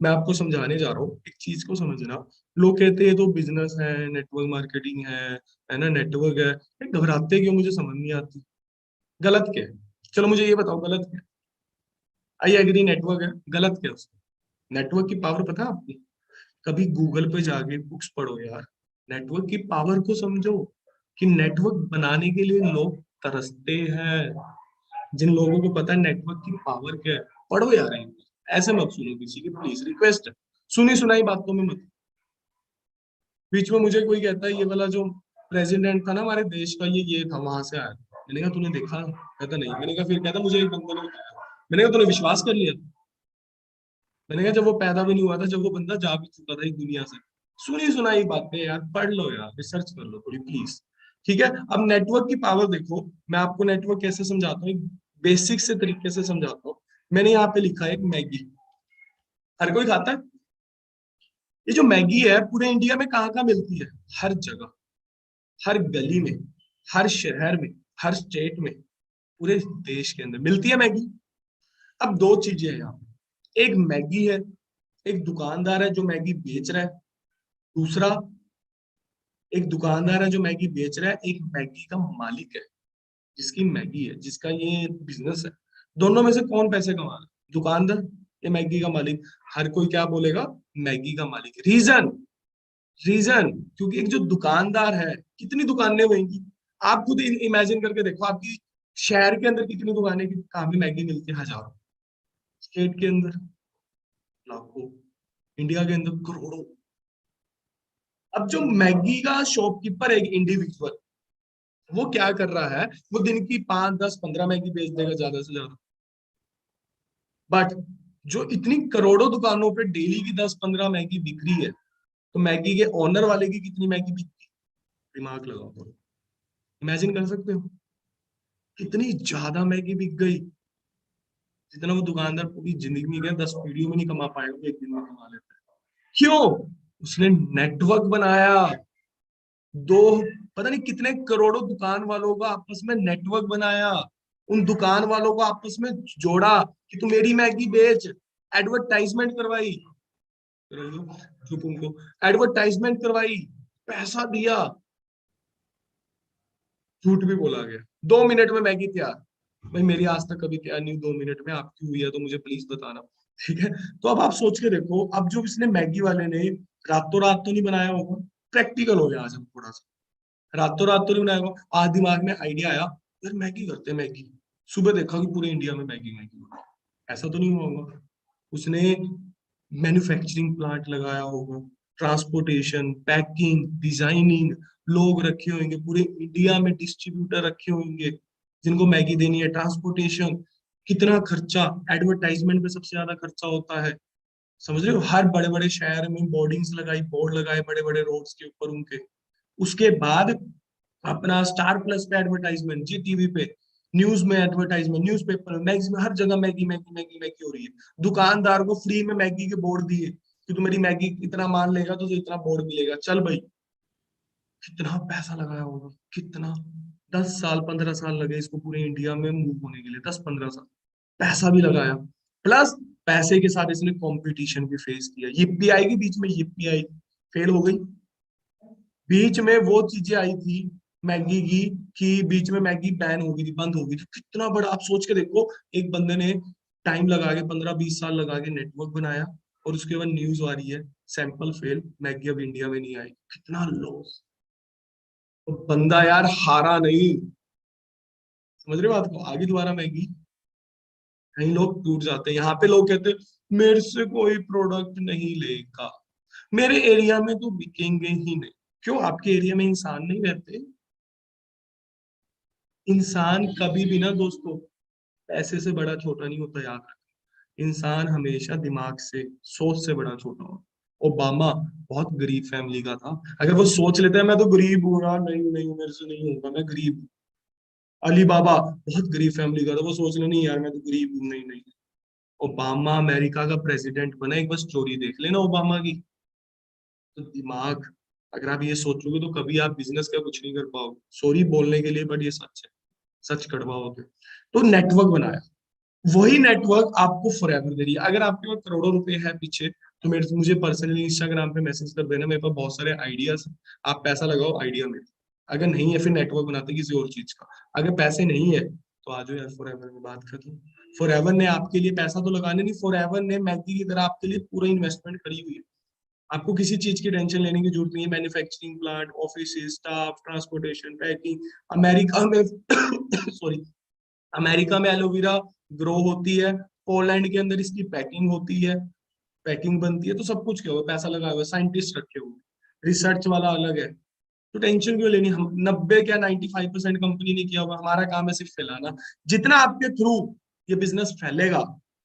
मैं आपको समझाने जा रहा हूँ, एक चीज को समझना। लोग कहते हैं तो बिजनेस है, नेटवर्क मार्केटिंग है ना, नेटवर्क है, ये घबराते क्यों? मुझे समझ नहीं आती। गलत क्या है? चलो मुझे ये बताओ, गलत क्या है? आई एग्री नेटवर्क है, गलत क्या है उसमें? नेटवर्क की पावर पता है आपको? कभी गूगल पे जाके बुक्स पढ़ो यार, नेटवर्क की पावर को समझो, कि नेटवर्क बनाने के लिए लोग तरसते हैं। जिन लोगों को पता है नेटवर्क की पावर क्या है, पढ़ो यार इंग्लिश, ऐसे मत सुनो किसी की, प्लीज रिक्वेस्ट है, सुनी सुनाई बातों में मत। बीच में मुझे कोई कहता है ये वाला जो प्रेसिडेंट था ना हमारे देश का, ये था, वहां से आया। मैंने कहा तूने देखा? कहता नहीं। मैंने कहा फिर? कहता मुझे एक बंदे ने बताया। मैंने कहा तूने विश्वास कर लिया? मैंने कहा जब वो पैदा भी नहीं हुआ था, जब वो बंदा जा भी चुका था इस दुनिया से। सुनी सुनाई बातें यार, पढ़ लो यार, रिसर्च कर लो थोड़ी प्लीज। ठीक है, अब नेटवर्क की पावर देखो, मैं आपको नेटवर्क कैसे समझाता हूँ, बेसिक से तरीके से समझाता हूँ। मैंने यहाँ पे लिखा है एक मैगी, हर कोई खाता है। ये जो मैगी है पूरे इंडिया में कहाँ कहाँ मिलती है? हर जगह, हर गली में, हर शहर में, हर स्टेट में, पूरे देश के अंदर मिलती है मैगी। अब दो चीजें हैं यहाँ पे, एक मैगी है, एक दुकानदार है जो मैगी बेच रहा है, दूसरा एक दुकानदार है जो मैगी बेच रहा है, एक मैगी का मालिक है जिसकी मैगी है, जिसका ये बिजनेस है। दोनों में से कौन पैसे कमा रहा है? दुकानदार या मैगी का मालिक? हर कोई क्या बोलेगा? मैगी का मालिक। रीजन, रीजन क्योंकि एक जो दुकानदार है, कितनी दुकानें होंगी आप खुद इमेजिन करके देखो, आपकी शहर के अंदर कितनी दुकानें, कहाँ पे मैगी मिलती है? हजारों। स्टेट के अंदर लाखों, इंडिया के अंदर करोड़ों। अब जो मैगी का शॉपकीपर है, एक इंडिविजुअल, वो क्या कर रहा है? वो दिन की 5, 10, 15 मैगी बेच देगा ज्यादा से ज्यादा। बट जो इतनी करोड़ों दुकानों पे डेली की 10, 15 मैगी बिक रही है, तो मैगी के ओनर वाले की कितनी मैगी बिकती? दिमाग लगाओ थोड़ा, इमेजिन कर सकते हो कितनी ज्यादा मैगी बिक गई, जितना वो दुकानदार पूरी जिंदगी में, क्या 10 पीढ़ियों में नहीं कमा पाएगा, वो एक दिन में कमा लेता है। क्यों? उसने नेटवर्क बनाया। दो, पता नहीं कितने करोड़ों दुकान वालों का आपस में नेटवर्क बनाया, उन दुकान वालों को आपस में जोड़ा कि तू मेरी मैगी बेच, एडवर्टाइजमेंट करवाई, चुप उनको, एडवर्टाइजमेंट करवाई, पैसा दिया, झूठ भी बोला गया, 2 मिनट में मैगी तैयार। भाई मेरी आज तक कभी तैयार नहीं, 2 मिनट में, आपकी हुई है तो मुझे प्लीज बताना। ठीक है, तो अब आप सोच के देखो, अब जो इसने मैगी वाले ने रातों रात तो नहीं बनाया होगा, प्रैक्टिकल हो गया आज हम थोड़ा सा, रातों रात तो नहीं बनाया होगा, आज दिमाग में आइडिया आया यार मैगी करते हैं मैगी, सुबह देखा कि पूरे इंडिया में मैगी मैगी हो रहा है। ऐसा तो नहीं हुआ होगा, उसने मैन्युफैक्चरिंग प्लांट लगाया होगा, ट्रांसपोर्टेशन, पैकिंग, डिजाइनिंग, लोग रखे होंगे पूरे इंडिया में, डिस्ट्रीब्यूटर रखे होंगे जिनको मैगी देनी है, ट्रांसपोर्टेशन, कितना खर्चा, एडवर्टाइजमेंट पे सबसे ज्यादा खर्चा होता है, समझ रहे हो? हर बड़े बड़े शहर में बोर्डिंग्स लगाई, बोर्ड लगाए बड़े बड़े रोड्स के ऊपर उनके। उसके बाद अपना स्टार प्लस पे एडवर्टाइजमेंट, जी टीवी पे, न्यूज में एडवर्टाइजमेंट, न्यूज़पेपर, मैगजीन, हर जगह मैगी मैगी मैगी मैगी हो रही है। दुकानदार को फ्री में मैगी के बोर्ड दिए कि तू मेरी मैगी इतना माल लेगा तो इतना बोर्ड मिलेगा, चल भाई। कितना पैसा लगाया होगा, कितना, 10 साल 15 साल लगे इसको पूरे इंडिया में मूव होने के लिए, 10, 15 साल पैसा भी लगाया, प्लस पैसे के साथ इसने कंपटीशन भी फेस किया। यूपीआई के बीच में यूपीआई फेल हो गई, बीच में वो चीजें आई थी मैगी की, कि बीच में मैगी बैन हो गई थी, बंद हो गई थी। कितना बड़ा, आप सोच के देखो, एक बंदे ने टाइम लगा के 15-20 साल लगा के नेटवर्क बनाया, और उसके बाद न्यूज आ रही है सैंपल फेल, मैगी अब इंडिया में नहीं आई, कितना लॉस। तो बंदा यार हारा नहीं, समझ रहे हो बात को? आगे दोबारा मैगी, कहीं लोग टूट जाते हैं, यहाँ पे लोग कहते हैं मेरे से कोई प्रोडक्ट नहीं लेगा, मेरे एरिया में तो बिकेंगे ही नहीं। क्यों? आपके एरिया में इंसान नहीं रहते? इंसान कभी भी ना दोस्तों पैसे से बड़ा छोटा नहीं होता, याद रखें। इंसान हमेशा दिमाग से, सोच से बड़ा छोटा होता। ओबामा बहुत गरीब फैमिली का था, अगर वो सोच लेता है मैं तो गरीब हूँ यार, नहीं नहीं मेरे से नहीं होगा, मैं गरीब हूँ। अली बाबा बहुत गरीब फैमिली का था, वो सोच ले नहीं यार मैं तो गरीब हूँ, नहीं नहीं। ओबामा अमेरिका का प्रेसिडेंट बना, एक बार स्टोरी देख लेना ओबामा की। तो दिमाग, अगर आप ये सोचोगे तो कभी आप बिजनेस का कुछ नहीं कर पाओगे, सॉरी बोलने के लिए बट ये सच है, सच कड़वा होते। तो नेटवर्क बनाया, वही नेटवर्क आपको फॉरएवर दे रही है। अगर आपके पास करोड़ों रुपए है पीछे, तो मेरे मुझे पर्सनली इंस्टाग्राम पे मैसेज कर देना, मेरे पास बहुत सारे आइडियाज, आप पैसा लगाओ आइडिया में। अगर नहीं है फिर नेटवर्क बनाते किसी और चीज का। अगर पैसे नहीं है तो आ जाओ यार फॉरएवर में बात कर लो। फॉरएवर ने आपके लिए पैसा तो लगाने नहीं, फॉरएवर ने मैगी की तरह आपके लिए पूरा इन्वेस्टमेंट करी हुई है। आपको किसी चीज की टेंशन लेने की जरूरत नहीं है, manufacturing plant, office, staff, transportation, packing, America में सॉरी अमेरिका में एलोवेरा ग्रो होती है, पोलैंड के अंदर इसकी पैकिंग होती है, पैकिंग बनती है, तो सब कुछ क्या हुआ, पैसा लगा हुआ है, साइंटिस्ट रखे हुए, रिसर्च वाला अलग है। तो टेंशन क्यों लेनी, हम 90 क्या 95% कंपनी ने किया होगा, हमारा काम है सिर्फ फैलाना। जितना आपके थ्रू ये बिजनेस फैलेगा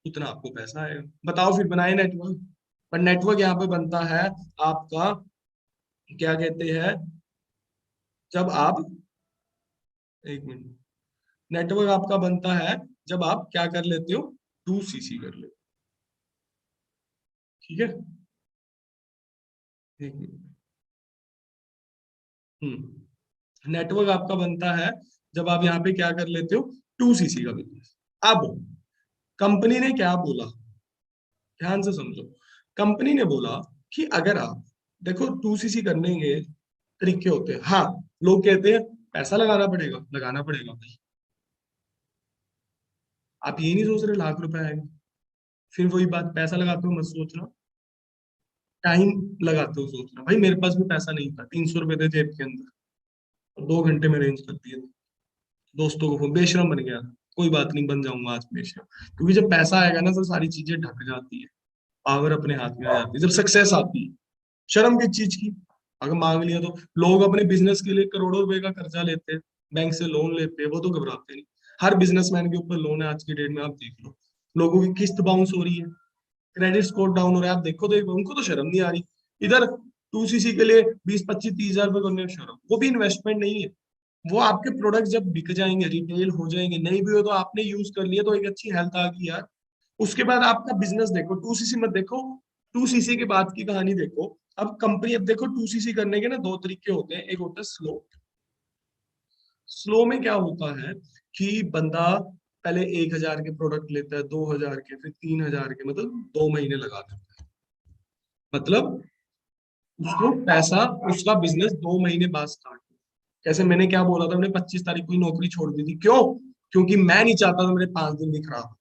उतना आपको पैसा आएगा। बताओ फिर बनाए नेटवर्क, पर नेटवर्क यहाँ पे बनता है आपका, क्या कहते हैं, जब आप, एक मिनट, नेटवर्क आपका बनता है जब आप क्या कर लेते हो, 2cc कर लेते हो। ठीक है, एक मिनट। नेटवर्क आपका बनता है जब आप यहाँ पे क्या कर लेते हो, 2cc का बिजनेस। अब कंपनी ने क्या बोला, ध्यान से समझो। कंपनी ने बोला कि अगर आप देखो 2cc करने के तरीके होते हैं। हाँ, लोग कहते हैं पैसा लगाना पड़ेगा, लगाना पड़ेगा भाई। आप ये नहीं सोच रहे लाख रुपए आएगा, फिर वही बात, पैसा लगाते हो मत सोचना, टाइम लगाते हो सोचना। भाई मेरे पास भी पैसा नहीं था, 300 रुपए थे जेब के अंदर, 2 घंटे में अरेंज कर दिए, दोस्तों को फोन, बेशरम बन गया। कोई बात नहीं, बन जाऊंगा आज बेशरम, क्योंकि जब पैसा आएगा ना तो सारी चीजें ढक जाती है, पावर अपने हाथ में आ जाती है। जब सक्सेस आती है, शर्म किस चीज की, अगर मांग लिया तो। लोग अपने बिजनेस के लिए करोड़ों रुपए का कर्जा लेते हैं, बैंक से लोन लेते हैं, वो तो घबराते नहीं। हर बिजनेसमैन के ऊपर लोन है आज की डेट में, आप देख लो। लोगों की किस्त बाउंस हो रही है, क्रेडिट स्कोर डाउन हो रहा है, आप देखो तो उनको तो शर्म नहीं आ रही। इधर 2cc के लिए 20 25 30 हजार रुपए करने में शर्म, वो भी इन्वेस्टमेंट नहीं है। वो आपके प्रोडक्ट जब बिक जाएंगे, रिटेल हो जाएंगे, नहीं भी हो तो आपने यूज कर लिया तो एक अच्छी हेल्थ आ गई यार। उसके बाद आपका बिजनेस देखो, 2cc मत देखो, 2cc के बाद की कहानी देखो। अब कंपनी, अब देखो 2cc करने के ना दो तरीके होते हैं, एक होता है स्लो। स्लो में क्या होता है कि बंदा पहले 1,000 के प्रोडक्ट लेता है, 2,000 के, फिर 3,000 के, मतलब 2 महीने लगा देता है। मतलब उसको पैसा, उसका बिजनेस 2 महीने बाद स्टार्ट। जैसे मैंने क्या बोला था, मैंने 25 तारीख को ही नौकरी छोड़ दी थी, क्यों? क्योंकि मैं नहीं चाहता था मेरे 5 दिन भी खराब हो।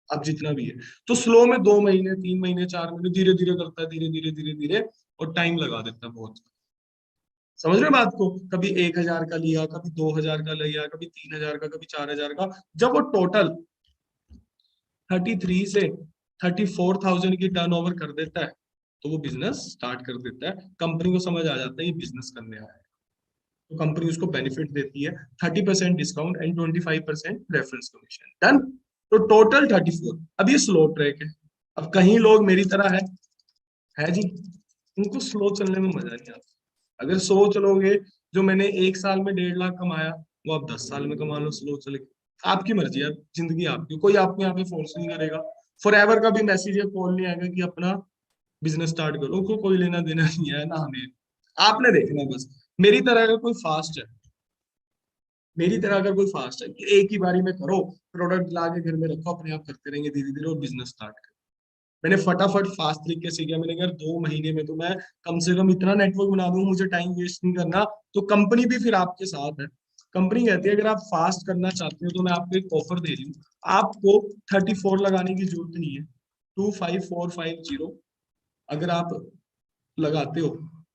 अब जितना भी है, तो स्लो में 2 महीने, 3 महीने, 4 महीने, धीरे धीरे करता है, धीरे धीरे धीरे धीरे, और टाइम लगा देता है बहुत। समझ रहे हो बात को? कभी 1,000 का लिया, कभी 2,000 का लिया, कभी 3,000 का, कभी 4,000 का। जब वो टोटल 33 से 34,000 की टर्नओवर कर देता है, तो वो बिजनेस स्टार्ट कर देता है। कंपनी को समझ आ जाता है ये बिजनेस करने आया है, तो कंपनी उसको बेनिफिट देती है, 30% discount and 25% reference commission. Done. तो टोटल 34। अब ये स्लो ट्रैक है। अब कहीं लोग मेरी तरह है जी, उनको स्लो चलने में मजा नहीं आता। अगर स्लो चलोगे, जो मैंने 1 साल में 1.5 लाख कमाया, वो आप 10 साल में कमा लो स्लो चले के। आपकी मर्जी है, जिंदगी आपकी, कोई आपको यहाँ पे फोर्स नहीं करेगा। फॉर एवर का भी मैसेज या कॉल नहीं आएगा कि अपना बिजनेस स्टार्ट करो, उसको कोई लेना देना नहीं है ना हमें। आपने देखना है बस। मेरी तरह अगर कोई फास्ट है, मेरी तरह अगर कोई फास्ट है कि एक ही बारी में करो, प्रोडक्ट ला के घर में रखो, अपने आप करते रहेंगे धीरे धीरे, और बिजनेस स्टार्ट करो। मैंने फटाफट फास्ट तरीके से किया। मैंने कहा 2 महीने में तो मैं कम से कम इतना नेटवर्क बना दूं, मुझे टाइम वेस्ट नहीं करना। तो कंपनी भी फिर आपके साथ है। कंपनी कहती है अगर आप फास्ट करना चाहते हो तो मैं आपको एक ऑफर दे रही हूँ, आपको 34 लगाने की जरूरत नहीं है, 25450 अगर आप लगाते हो।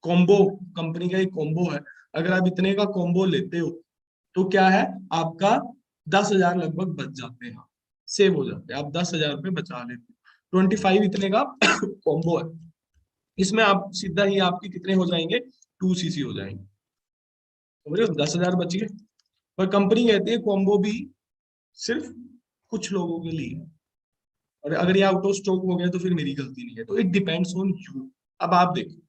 कॉम्बो, कंपनी का एक कॉम्बो है, अगर आप इतने का कॉम्बो लेते हो तो क्या है, आपका 10,000 लगभग बच जाते हैं, सेव हो जाते हैं, आप 10,000 रुपये बचा लेते हो। 25 इतने का कॉम्बो है, इसमें आप सीधा ही आपके कितने हो जाएंगे, 2cc हो जाएंगे। समझ रहे हो, 10,000 बच गए। पर कंपनी कहती है कॉम्बो भी सिर्फ कुछ लोगों के लिए, और अगर ये आउट ऑफ स्टॉक हो गया तो फिर मेरी गलती नहीं है। तो इट डिपेंड्स ऑन यू। अब आप देखो,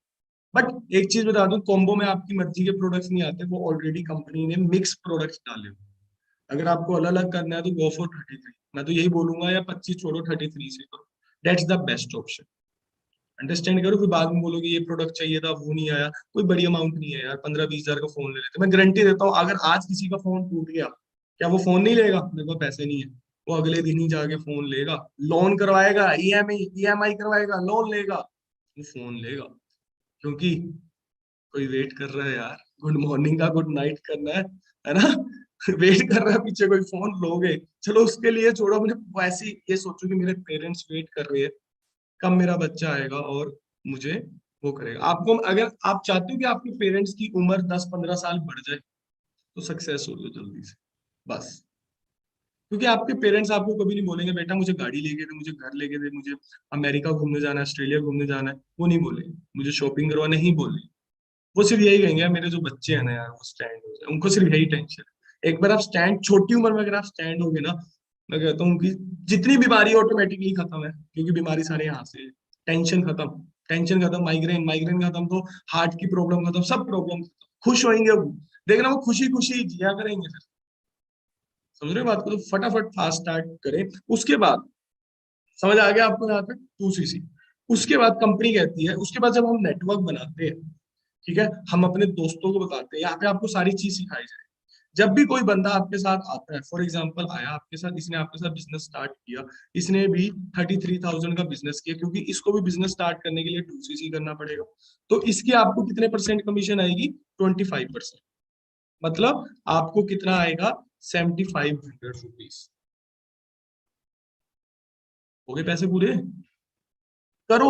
बट एक चीज बता दूं, कॉम्बो में आपकी मर्जी के प्रोडक्ट्स नहीं आते, वो ऑलरेडी कंपनी ने मिक्स प्रोडक्ट्स डाले हुए। अगर आपको अलग अलग करना है तो गो फॉर 33। मैं तो यही बोलूंगा, या 25 छोड़ो, 33 से करो, that's the best option. Understand करो, फिर बाद में बोलोगे ये प्रोडक्ट चाहिए था वो नहीं आया। कोई बड़ी अमाउंट नहीं है यार, 15 20 हजार का फोन ले लेते। मैं गारंटी देता हूँ, अगर आज किसी का फोन टूट गया, क्या वो फोन नहीं लेगा? मेरे पास पैसे नहीं है, वो अगले दिन ही जाके फोन लेगा, लोन करवाएगा, ईएमआई करवाएगा, लोन लेगा, वो फोन लेगा। क्योंकि कोई वेट कर रहा है यार, गुड मॉर्निंग का गुड नाइट करना है ना? वेट कर रहा है पीछे कोई, फोन लोगे। चलो उसके लिए छोड़ो, अपने वैसे ही ये सोचो कि मेरे पेरेंट्स वेट कर रहे हैं, कब मेरा बच्चा आएगा और मुझे वो करेगा। आपको, अगर आप चाहते हो कि आपके पेरेंट्स की उम्र 10 15 साल बढ़ जाए, तो सक्सेस हो जाओ जल्दी से, बस। क्योंकि आपके पेरेंट्स आपको कभी नहीं बोलेंगे बेटा मुझे गाड़ी लेके दे, मुझे घर लेके दे, मुझे अमेरिका घूमने जाना है, ऑस्ट्रेलिया घूमने जाना है, वो नहीं बोलेंगे। मुझे शॉपिंग करवा नहीं बोले। वो सिर्फ यही कहेंगे यार मेरे जो बच्चे हैं ना यार वो स्टैंड हो जाए, उनको सिर्फ यही टेंशन है। एक बार आप स्टैंड, छोटी उम्र में अगर आप स्टैंड हो गए ना, मैं कहता हूँ कि जितनी बीमारी ऑटोमेटिकली खत्म है, क्योंकि बीमारी सारे यहाँ से है। टेंशन खत्म, टेंशन खत्म, माइग्रेन, माइग्रेन खत्म, तो हार्ट की प्रॉब्लम खत्म, सब प्रॉब्लम खत्म, खुश होंगे वो। देखना वो खुशी खुशी जिया करेंगे फिर। समझ रहे हो बात को? तो फटाफट फास्ट स्टार्ट करें। उसके बाद समझ आ गया आपको यहाँ तक 2cc। उसके बाद कंपनी कहती है, उसके बाद जब हम नेटवर्क बनाते हैं, ठीक है, हम अपने दोस्तों को बताते हैं, यहाँ पे आपको सारी चीज सिखाई जाए। जब भी कोई बंदा आपके साथ आता है, फॉर एग्जांपल आया आपके साथ, इसने आपके साथ बिजनेस स्टार्ट किया, इसने भी 33,000 का बिजनेस किया, क्योंकि इसको भी बिजनेस स्टार्ट करने के लिए 2cc करना पड़ेगा। तो इसकी आपको कितने परसेंट कमीशन आएगी? 25%। मतलब आपको कितना आएगा? 7500 रुपीज। हो गए पैसे पूरे? करो।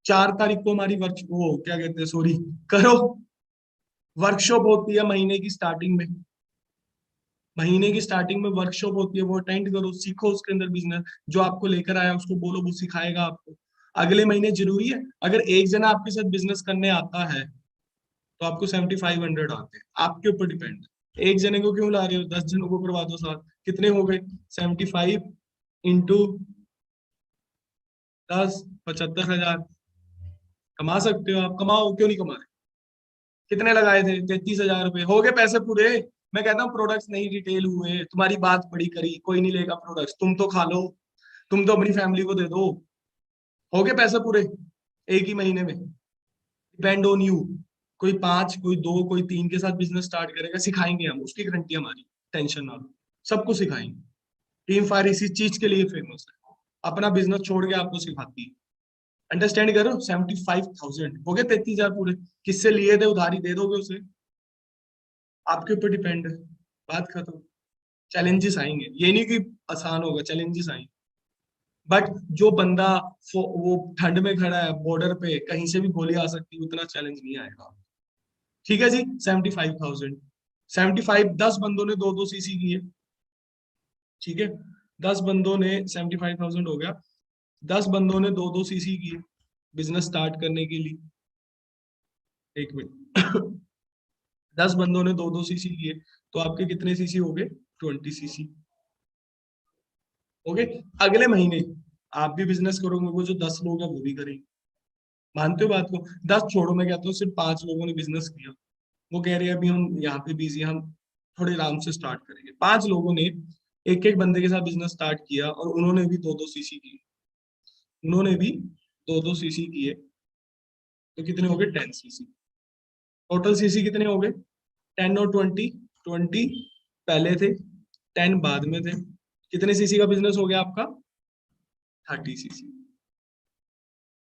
4 तारीख को हमारी वर्क, वो क्या कहते हैं, सॉरी, करो। वर्कशॉप होती है महीने की स्टार्टिंग में, महीने की स्टार्टिंग में वर्कशॉप होती है, वो अटेंड करो, सीखो उसके अंदर बिजनेस। जो आपको लेकर आया उसको बोलो, वो सिखाएगा आपको। अगले महीने जरूरी है, अगर एक जना आपके साथ बिजनेस करने आता है तो आपको 7500 आते हैं, आपके ऊपर डिपेंड। एक जने को क्यों ला रहे हो? 10 जनों को करवा दो साथ, कितने हो गए? 75 इंटू 10, 75,000 कमा सकते हो आप। कमाओ, क्यों नहीं कमा रहे? कितने लगाए थे? 33,000 रुपए। हो गए पैसे पूरे। मैं कहता हूँ प्रोडक्ट्स नहीं रिटेल हुए, तुम्हारी बात बड़ी करी, कोई नहीं लेगा प्रोडक्ट्स, तुम तो खा लो, तुम तो अपनी फैमिली को दे दो। हो गए पैसे पूरे एक ही महीने में। Depend on you. कोई 5, कोई 2, कोई 3 के साथ बिजनेस स्टार्ट करेगा, सिखाएंगे हम, उसकी गारंटी हमारी, टेंशन ना लो, सबको सिखाएंगे। टीम फायर इसी चीज के लिए फेमस है, अपना बिजनेस छोड़ के आपको सिखाती है। अंडरस्टैंड करो। 75,000 हो गए, 33,000 पूरे। किससे लिए थे? उधारी दे दोगे उसे, आपके ऊपर डिपेंड है, बात खत्म। चैलेंजेस आएंगे, ये नहीं कि आसान होगा, चैलेंजेस आएंगे। बट जो बंदा वो ठंड में खड़ा है बॉर्डर पे, कहीं से भी गोली आ सकती है, उतना चैलेंज नहीं आएगा। ठीक है जी। 75,000, 75, 10 बंदों ने 2-2 cc किए, ठीक है, 10 बंदों ने 75,000 हो गया। 10 बंदों ने 2-2 cc किए बिजनेस स्टार्ट करने के लिए। एक मिनट 10 बंदों ने 2-2 cc किए, तो आपके कितने सीसी हो गए? 20 cc। ओके। अगले महीने आप भी बिजनेस करोगे, वो जो 10 लोग हैं वो भी करेंगे। मानते हो बात को? 10 छोड़ो, मैं कहता हूँ सिर्फ 5 लोगों ने बिजनेस किया, वो कह रहे हैं अभी हम यहाँ पे बिजी, हम थोड़े आराम से स्टार्ट करेंगे। 5 लोगों ने एक एक बंदे के साथ बिजनेस स्टार्ट किया, और उन्होंने भी 2-2 cc किए, उन्होंने भी 2-2 cc किए, तो कितने हो गए? 10 cc। टोटल सीसी कितने हो गए? 10 और 20, 20 पहले थे, 10 बाद में थे। कितने सीसी का बिजनेस हो गया आपका? 30 cc।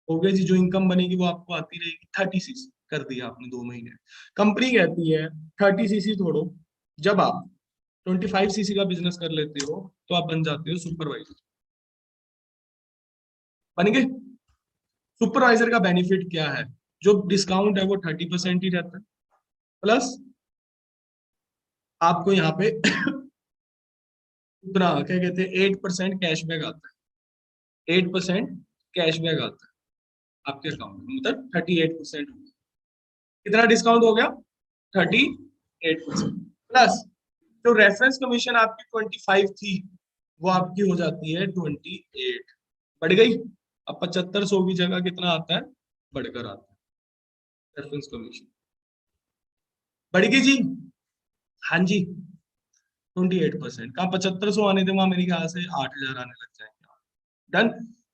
हो गया जी। जो इनकम बनेगी वो आपको आती रहेगी। 30 cc कर दिया आपने 2 महीने। कंपनी कहती है 30 cc छोड़ो, जब आप 25 cc का बिजनेस कर लेते हो तो आप बन जाते हो सुपरवाइजर। बन गए सुपरवाइजर। का बेनिफिट क्या है? जो डिस्काउंट है वो 30% ही रहता है, प्लस आपको यहाँ पे उतना क्या कहते हैं 8% कैशबैक आता है। 8% कैशबैक आता है आपके अकाउंट में, मतलब 38% हो गया। कितना डिस्काउंट हो गया? 38%। प्लस जो रेफरेंस कमीशन आपकी 25 थी, वो आपकी हो जाती है 28। बढ़ गई। अब 7500 की जगह कितना आता है? बढ़कर आता है रेफरेंस कमीशन। बढ़ गई जी। हाँ जी। 28% का 7500 आने थे, वहां मेरे ख्याल से 8,000 आने लग जाएंगे। डन।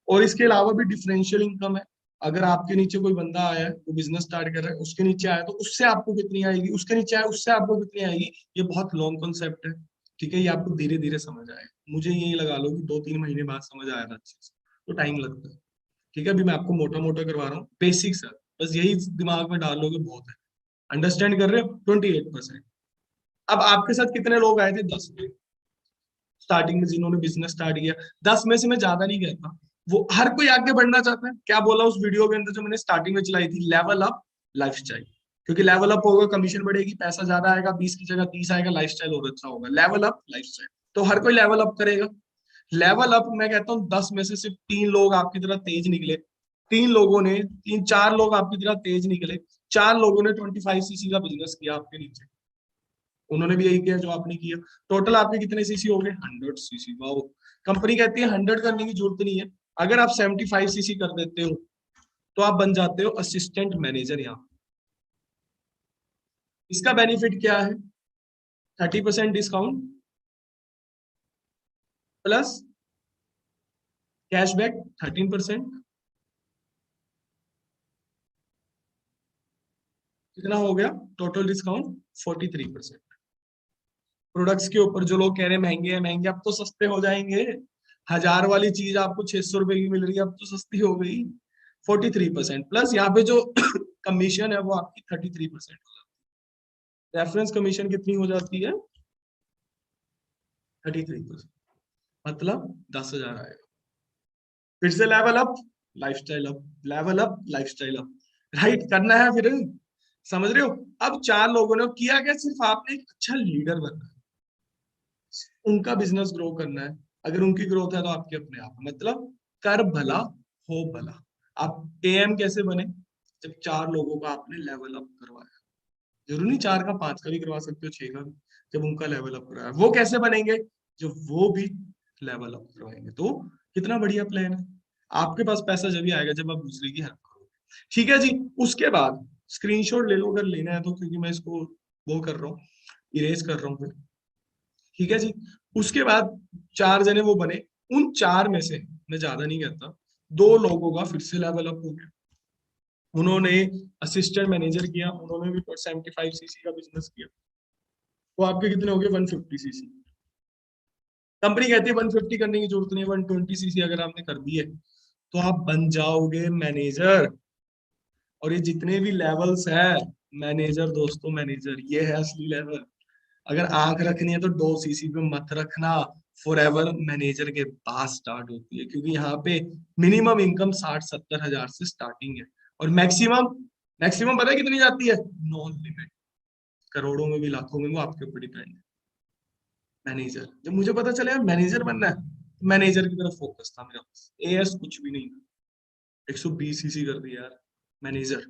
और इसके अलावा भी डिफरेंशियल इनकम है। अगर आपके नीचे कोई बंदा आया है, वो बिजनेस स्टार्ट कर रहा है, उसके नीचे आया तो उससे आपको कितनी आएगी, उसके नीचे आया उससे आपको कितनी आएगी। ये बहुत लॉन्ग कॉन्सेप्ट है, ठीक है, ये आपको धीरे धीरे समझ आएगा। मुझे यही लगा लो कि 2-3 महीने बाद समझ आएगा अच्छे से, तो टाइम लगता है। ठीक है, अभी मैं आपको मोटा मोटा करवा रहा हूँ, बेसिक्स है, बस यही दिमाग में डाल लोगे बहुत है। अंडरस्टैंड कर रहे हो? 28%। अब आपके साथ कितने लोग आए थे? 10 लोग स्टार्टिंग में, जिन्होंने बिजनेस स्टार्ट किया। 10 में से मैं ज्यादा नहीं कहता, वो हर कोई आगे बढ़ना चाहता है। क्या बोला उस वीडियो के अंदर जो मैंने स्टार्टिंग में चलाई थी? Level up lifestyle. क्योंकि लेवल अप होगा, कमीशन बढ़ेगी, पैसा ज्यादा आएगा, 20 की जगह 30 आएगा, लाइफस्टाइल और अच्छा होगा। Level up lifestyle. तो हर कोई लेवल अप करेगा। लेवल अप मैं कहता हूँ 10 में से सिर्फ 3 लोग आपकी तरह तेज निकले, 4 लोग आपकी तरह तेज निकले, 4 लोगों ने 25 सीसी का बिजनेस किया आपके नीचे, उन्होंने भी यही किया जो आपने किया। टोटल आपके कितने सीसी हो गए? 100 सीसी। वाओ। कंपनी कहती है 100 करने की जरूरत नहीं है, अगर आप 75 सीसी कर देते हो तो आप बन जाते हो असिस्टेंट मैनेजर। यहाँ इसका बेनिफिट क्या है? 30% डिस्काउंट प्लस कैशबैक 13%। कितना हो गया टोटल डिस्काउंट? 43%। प्रोडक्ट्स के ऊपर जो लोग कह रहे हैं महंगे हैं महंगे, अब तो सस्ते हो जाएंगे। 1000 वाली चीज आपको 600 रुपए की मिल रही है, अब तो सस्ती हो गई। 43% प्लस यहाँ पे जो कमीशन है वो आपकी 33% हो जाती है। रेफरेंस कमीशन कितनी हो जाती है? 33%, मतलब 10,000 आएगा। फिर से level up lifestyle up, level up lifestyle up, right करना है फिर। समझ रहे हो? अब 4 लोगों ने किया क्या? सिर्फ आपने एक अच्छा लीडर बनना है, उनका बिजनेस ग्रो करना है। अगर उनकी ग्रोथ है तो आपके अपने आप, मतलब कर भला हो भला। आप एएम कैसे बने? जब 4 लोगों का आपने लेवल अप करवाया, जरूरी नहीं 4 का 5 का भी करवा सकते हो, 6 का भी, जब उनका लेवल अप करवाया। वो कैसे बनेंगे? जब वो भी लेवल अप करवाएंगे। तो कितना बढ़िया प्लान है। आपके पास पैसा जब भी आएगा जब आप दूसरे की हेल्प करोगे। ठीक है जी। उसके बाद स्क्रीनशॉट ले लो अगर लेना है तो, क्योंकि मैं इसको वो कर रहा हूँ, इरेज कर रहा हूँ फिर। ठीक है जी। उसके बाद 4 जने वो बने, उन 4 में से मैं ज्यादा नहीं कहता, 2 लोगों का फिर से लेवल अप हो गया। उन्होंने असिस्टेंट मैनेजर किया, उन्होंने भी 75 सीसी का बिजनेस किया। तो आपके कितने हो गए? 150 सीसी। कंपनी कहती है 150 करने की जरूरत नहीं है, 120 सीसी अगर आपने कर दी है तो आप बन जाओगे मैनेजर। और ये जितने भी लेवल्स है मैनेजर, दोस्तों मैनेजर ये है असली लेवल। अगर आंख रखनी है तो 2 सीसी पे मत रखना, फॉरएवर मैनेजर के बाद स्टार्ट होती है, क्योंकि यहाँ पे मिनिमम इनकम 60-70 हजार से स्टार्टिंग है, और मैक्सिमम मैक्सिमम पता है कितनी जाती है? नॉन लिमिट, करोड़ों में भी लाखों में, वो आपके ऊपर डिपेंड है। मैनेजर जब मुझे पता चला यार मैनेजर बनना है, मैनेजर की तरफ फोकस था मेरा, बस एएस कुछ भी नहीं था। 120 सीसी कर दिया यार मैनेजर,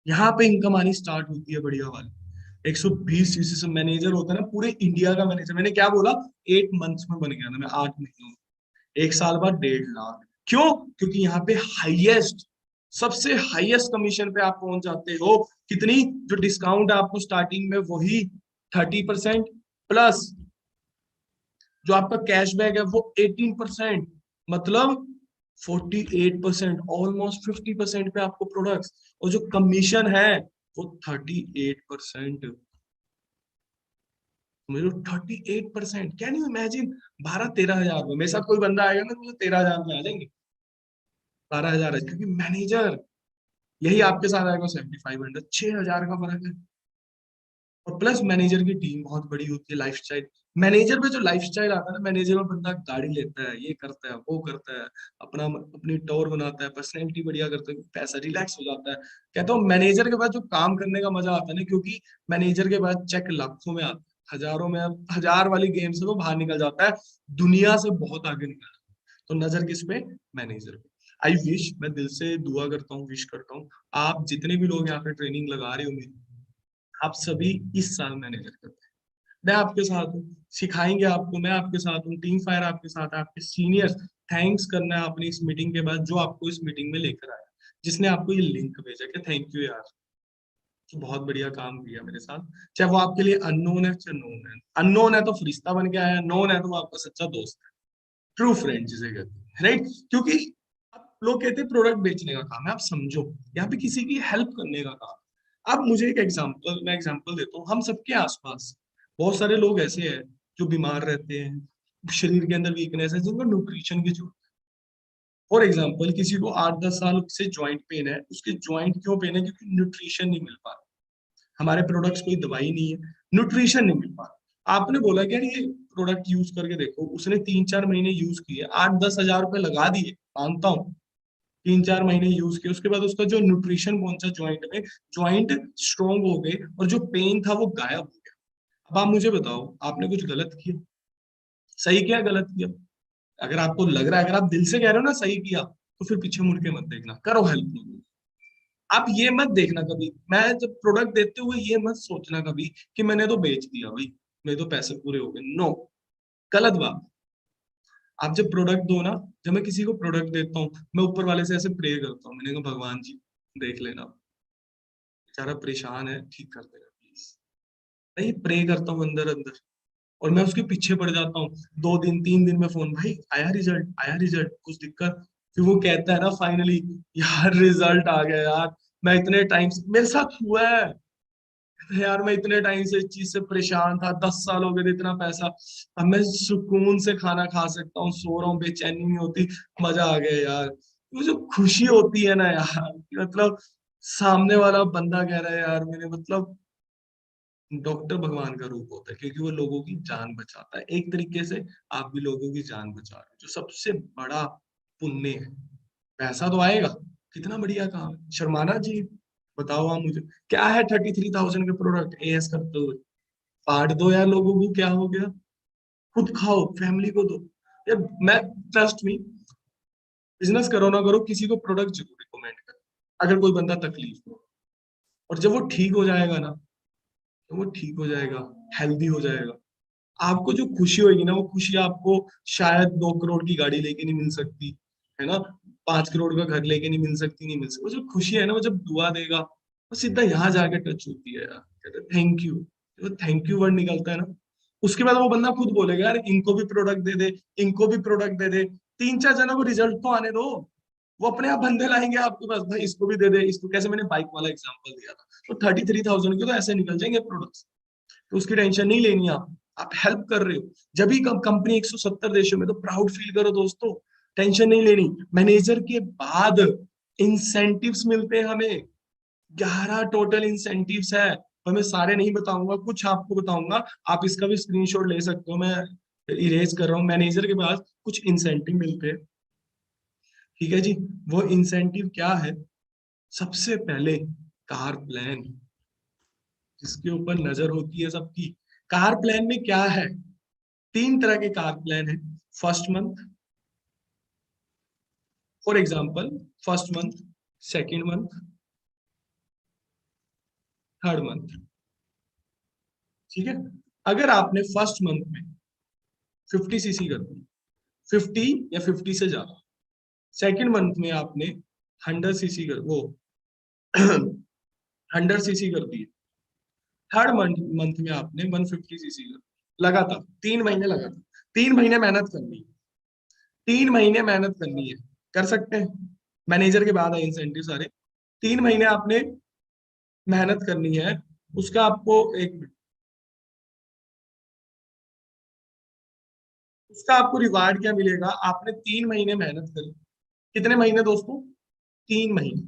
यहाँ पे इनकम आनी स्टार्ट होती है बढ़िया वाली। 120 सीसी से मैनेजर होता है ना, पूरे इंडिया का मैनेजर। मैंने क्या बोला? 8 मंथ्स में बन गया था मैं, 8 महीनों में, 1 साल बाद 1.5 लाख। क्यों? क्योंकि यहाँ पे हाईएस्ट, सबसे हाईएस्ट कमीशन पे आप पहुंच जाते हो। कितनी? जो डिस्काउंट आपको स्टार्टिंग में वही 30% प्लस जो आपका कैशबैक है वो 18%, मतलब 48%, ऑलमोस्ट 50% पे आपको प्रोडक्ट्स, और जो कमीशन है वो 38%। मुझे 38%, कैन यू इमेजिन? 12-13 हजार में मेरे साथ कोई बंदा आएगा ना, मुझे 13 हजार में आ जाएंगे, 12 हजार है, क्योंकि मैनेजर। यही आपके साथ आएगा 7500, 6 हजार का फर्क है। और प्लस मैनेजर की टीम बहुत बड़ी होती है। लाइफस्टाइल मैनेजर पे जो लाइफस्टाइल आता है ना, मैनेजर में बंदा गाड़ी लेता है, ये करता है, वो करता है, अपनी टोर बनाता है, पर्सनैलिटी बढ़िया करता है, पैसा रिलैक्स हो जाता है। कहता हूँ मैनेजर के बाद जो काम करने का मजा आता है ना, क्योंकि मैनेजर के बाद चेक लाखों में आता है, हजारों में, 1000 वाली गेम से वो बाहर निकल जाता है, दुनिया से बहुत आगे निकल जाता है। तो नजर किस पे? मैनेजर पे। आई विश, मैं दिल से दुआ करता हूँ, विश करता हूँ, आप जितने भी लोग यहाँ पे ट्रेनिंग लगा रहे हो मेरी, आप सभी इस साल मैनेजर करते हैं। मैं आपके साथ हूँ, सिखाएंगे आपको, मैं आपके साथ हूँ, टीम फायर आपके साथ है, आपके सीनियर्स। थैंक्स करना है आपने इस मीटिंग के बाद, जो आपको इस मीटिंग में लेकर आया, जिसने आपको ये लिंक भेजा, कि थैंक यू यार, तो बहुत बढ़िया काम किया मेरे साथ। चाहे वो आपके लिए अननोन है चाहे नोन है, अननोन है तो फरिश्ता बन के आया, नोन है तो वो आपका सच्चा दोस्त है, ट्रू फ्रेंड जिसे कहते हैं, राइट? क्योंकि अब लोग कहते हैं प्रोडक्ट बेचने का काम है, आप समझो यहाँ पे किसी की हेल्प करने का काम। अब मुझे एक एग्जांपल, मैं एग्जांपल देता हूँ, हम सबके आसपास बहुत सारे लोग ऐसे हैं जो बीमार रहते हैं, शरीर के अंदर वीकनेस है, जिनको न्यूट्रिशन की जरूरत है। फॉर एग्जाम्पल किसी को 8-10 साल से ज्वाइंट पेन है, उसके ज्वाइंट क्यों पेन है? क्योंकि न्यूट्रिशन नहीं मिल पा रहा। हमारे प्रोडक्ट्स कोई दवाई नहीं है, न्यूट्रिशन नहीं मिल पा रहा। आपने बोला कि यार ये प्रोडक्ट यूज करके देखो, उसने 3-4 महीने यूज किए, 8-10 हजार रुपए लगा दिए, मानता हूँ, 3-4 महीने यूज किए, उसके बाद उसका जो न्यूट्रिशन पहुंचा ज्वाइंट में, ज्वाइंट स्ट्रोंग हो गए और जो पेन था वो गायब हो गया। अब आप मुझे बताओ, आपने कुछ गलत किया? सही किया गलत किया, अगर आपको लग रहा है, अगर आप दिल से कह रहे हो ना सही किया, तो फिर पीछे मुड़ के मत देखना, करो हेल्प लोगों की। आप ये मत देखना कभी, मैं जब प्रोडक्ट देते हुए ये मत सोचना कभी कि मैंने तो बेच दिया भाई, मेरे तो पैसे पूरे हो गए, नो, गलत बात। आप जब प्रोडक्ट दो ना, जब मैं किसी को प्रोडक्ट देता हूँ, मैं ऊपर वाले से ऐसे प्रे करता हूँ, मैंने कहा भगवान जी देख लेना, बेचारा परेशान है, ठीक कर देना प्लीज। मैं ये प्रे करता हूँ अंदर अंदर, और मैं उसके पीछे पड़ जाता हूँ। 2 दिन 3 दिन में फोन, भाई आया रिजल्ट, आया रिजल्ट, कुछ दिक्कत? फिर वो कहता है ना फाइनली, यार रिजल्ट आ गया यार, मैं इतने टाइम से, मेरे साथ हुआ है यार, मैं इतने टाइम से इस चीज से परेशान था, 10 साल हो गए थे, इतना पैसा, अब मैं सुकून से खाना खा सकता हूँ, सो रहा हूँ, बेचैनी नहीं होती, मजा आ गया यार। वो जो खुशी होती है ना यार, कि मतलब सामने वाला बंदा कह रहा है यार, मैंने मतलब, डॉक्टर भगवान का रूप होता है, क्योंकि वो लोगों की जान बचाता है, एक तरीके से आप भी लोगों की जान बचा रहे हो, जो सबसे बड़ा पुण्य है। पैसा तो आएगा, कितना बढ़िया काम है। शर्माना जी, बताओ आप मुझे, क्या है 33,000 के प्रोडक्ट एएस करते हुए? बांट दो यार लोगों को, क्या हो गया, खुद खाओ, फैमिली को दो यार। मैं, ट्रस्ट मी, बिजनेस करो ना करो, किसी को प्रोडक्ट जरूर रिकमेंड करो, अगर कोई बंदा तकलीफ हो, और जब वो ठीक हो जाएगा ना, तो वो ठीक हो जाएगा, हेल्दी हो जाएगा, आपको जो खुशी होगी ना, वो खुशी आपको शायद 2 करोड़ की गाड़ी लेके नहीं मिल सकती, है ना, 5 करोड़ का घर लेके नहीं मिल सकती, नहीं मिल सकती। वो जो खुशी है ना, वो जब दुआ देगा, वो सीधा यहाँ जाके टच होती है यार, कहते हैं थैंक यू, वो थैंक यू वर्ड निकलता है ना, उसके बाद वो बंदा खुद बोलेगा यार इनको भी प्रोडक्ट दे दे, इनको भी प्रोडक्ट दे दे, 3 4 जनों को रिजल्ट तो आने दो, वो अपने आप बंदे लाएंगे आपके पास, भाई इसको भी दे दे, इसको, कैसे मैंने बाइक वाला एग्जांपल दिया था, तो 33,000 के तो ऐसे निकल जाएंगे प्रोडक्ट्स, तो उसकी टेंशन नहीं लेनी आप हेल्प कर रहे हो। जब भी कंपनी 170 देशों में, तो प्राउड फील करो दोस्तों, टेंशन नहीं लेनी। मैनेजर के बाद इंसेंटिव्स मिलते हैं हमें, 11 टोटल इंसेंटिव्स है, तो मैं सारे नहीं बताऊंगा, कुछ आपको बताऊंगा, आप इसका भी स्क्रीनशॉट ले सकते हो, मैं इरेज कर रहा हूँ। मैनेजर के बाद कुछ इंसेंटिव मिलते हैं, ठीक है जी। वो इंसेंटिव क्या है? सबसे पहले कार प्लान, जिसके ऊपर नजर होती है सबकी। कार प्लान में क्या है? 3 तरह के कार प्लान है। First month, for example, first month, second month, third month, ठीक है। अगर आपने फर्स्ट मंथ में 50 सीसी कर दी, 50 या 50 से ज्यादा, सेकेंड मंथ में आपने 100 सीसी कर, वो 100 सीसी कर दी, थर्ड मंथ में आपने 150 सीसी कर, लगातार 3 महीने, लगातार 3 महीने मेहनत करनी है, 3 महीने मेहनत करनी है, कर सकते हैं। मैनेजर के बाद है इंसेंटिव सारे, 3 महीने आपने मेहनत करनी है, उसका आपको एक मिनट, उसका आपको रिवार्ड क्या मिलेगा? आपने 3 महीने मेहनत करी, कितने महीने दोस्तों? 3 महीने।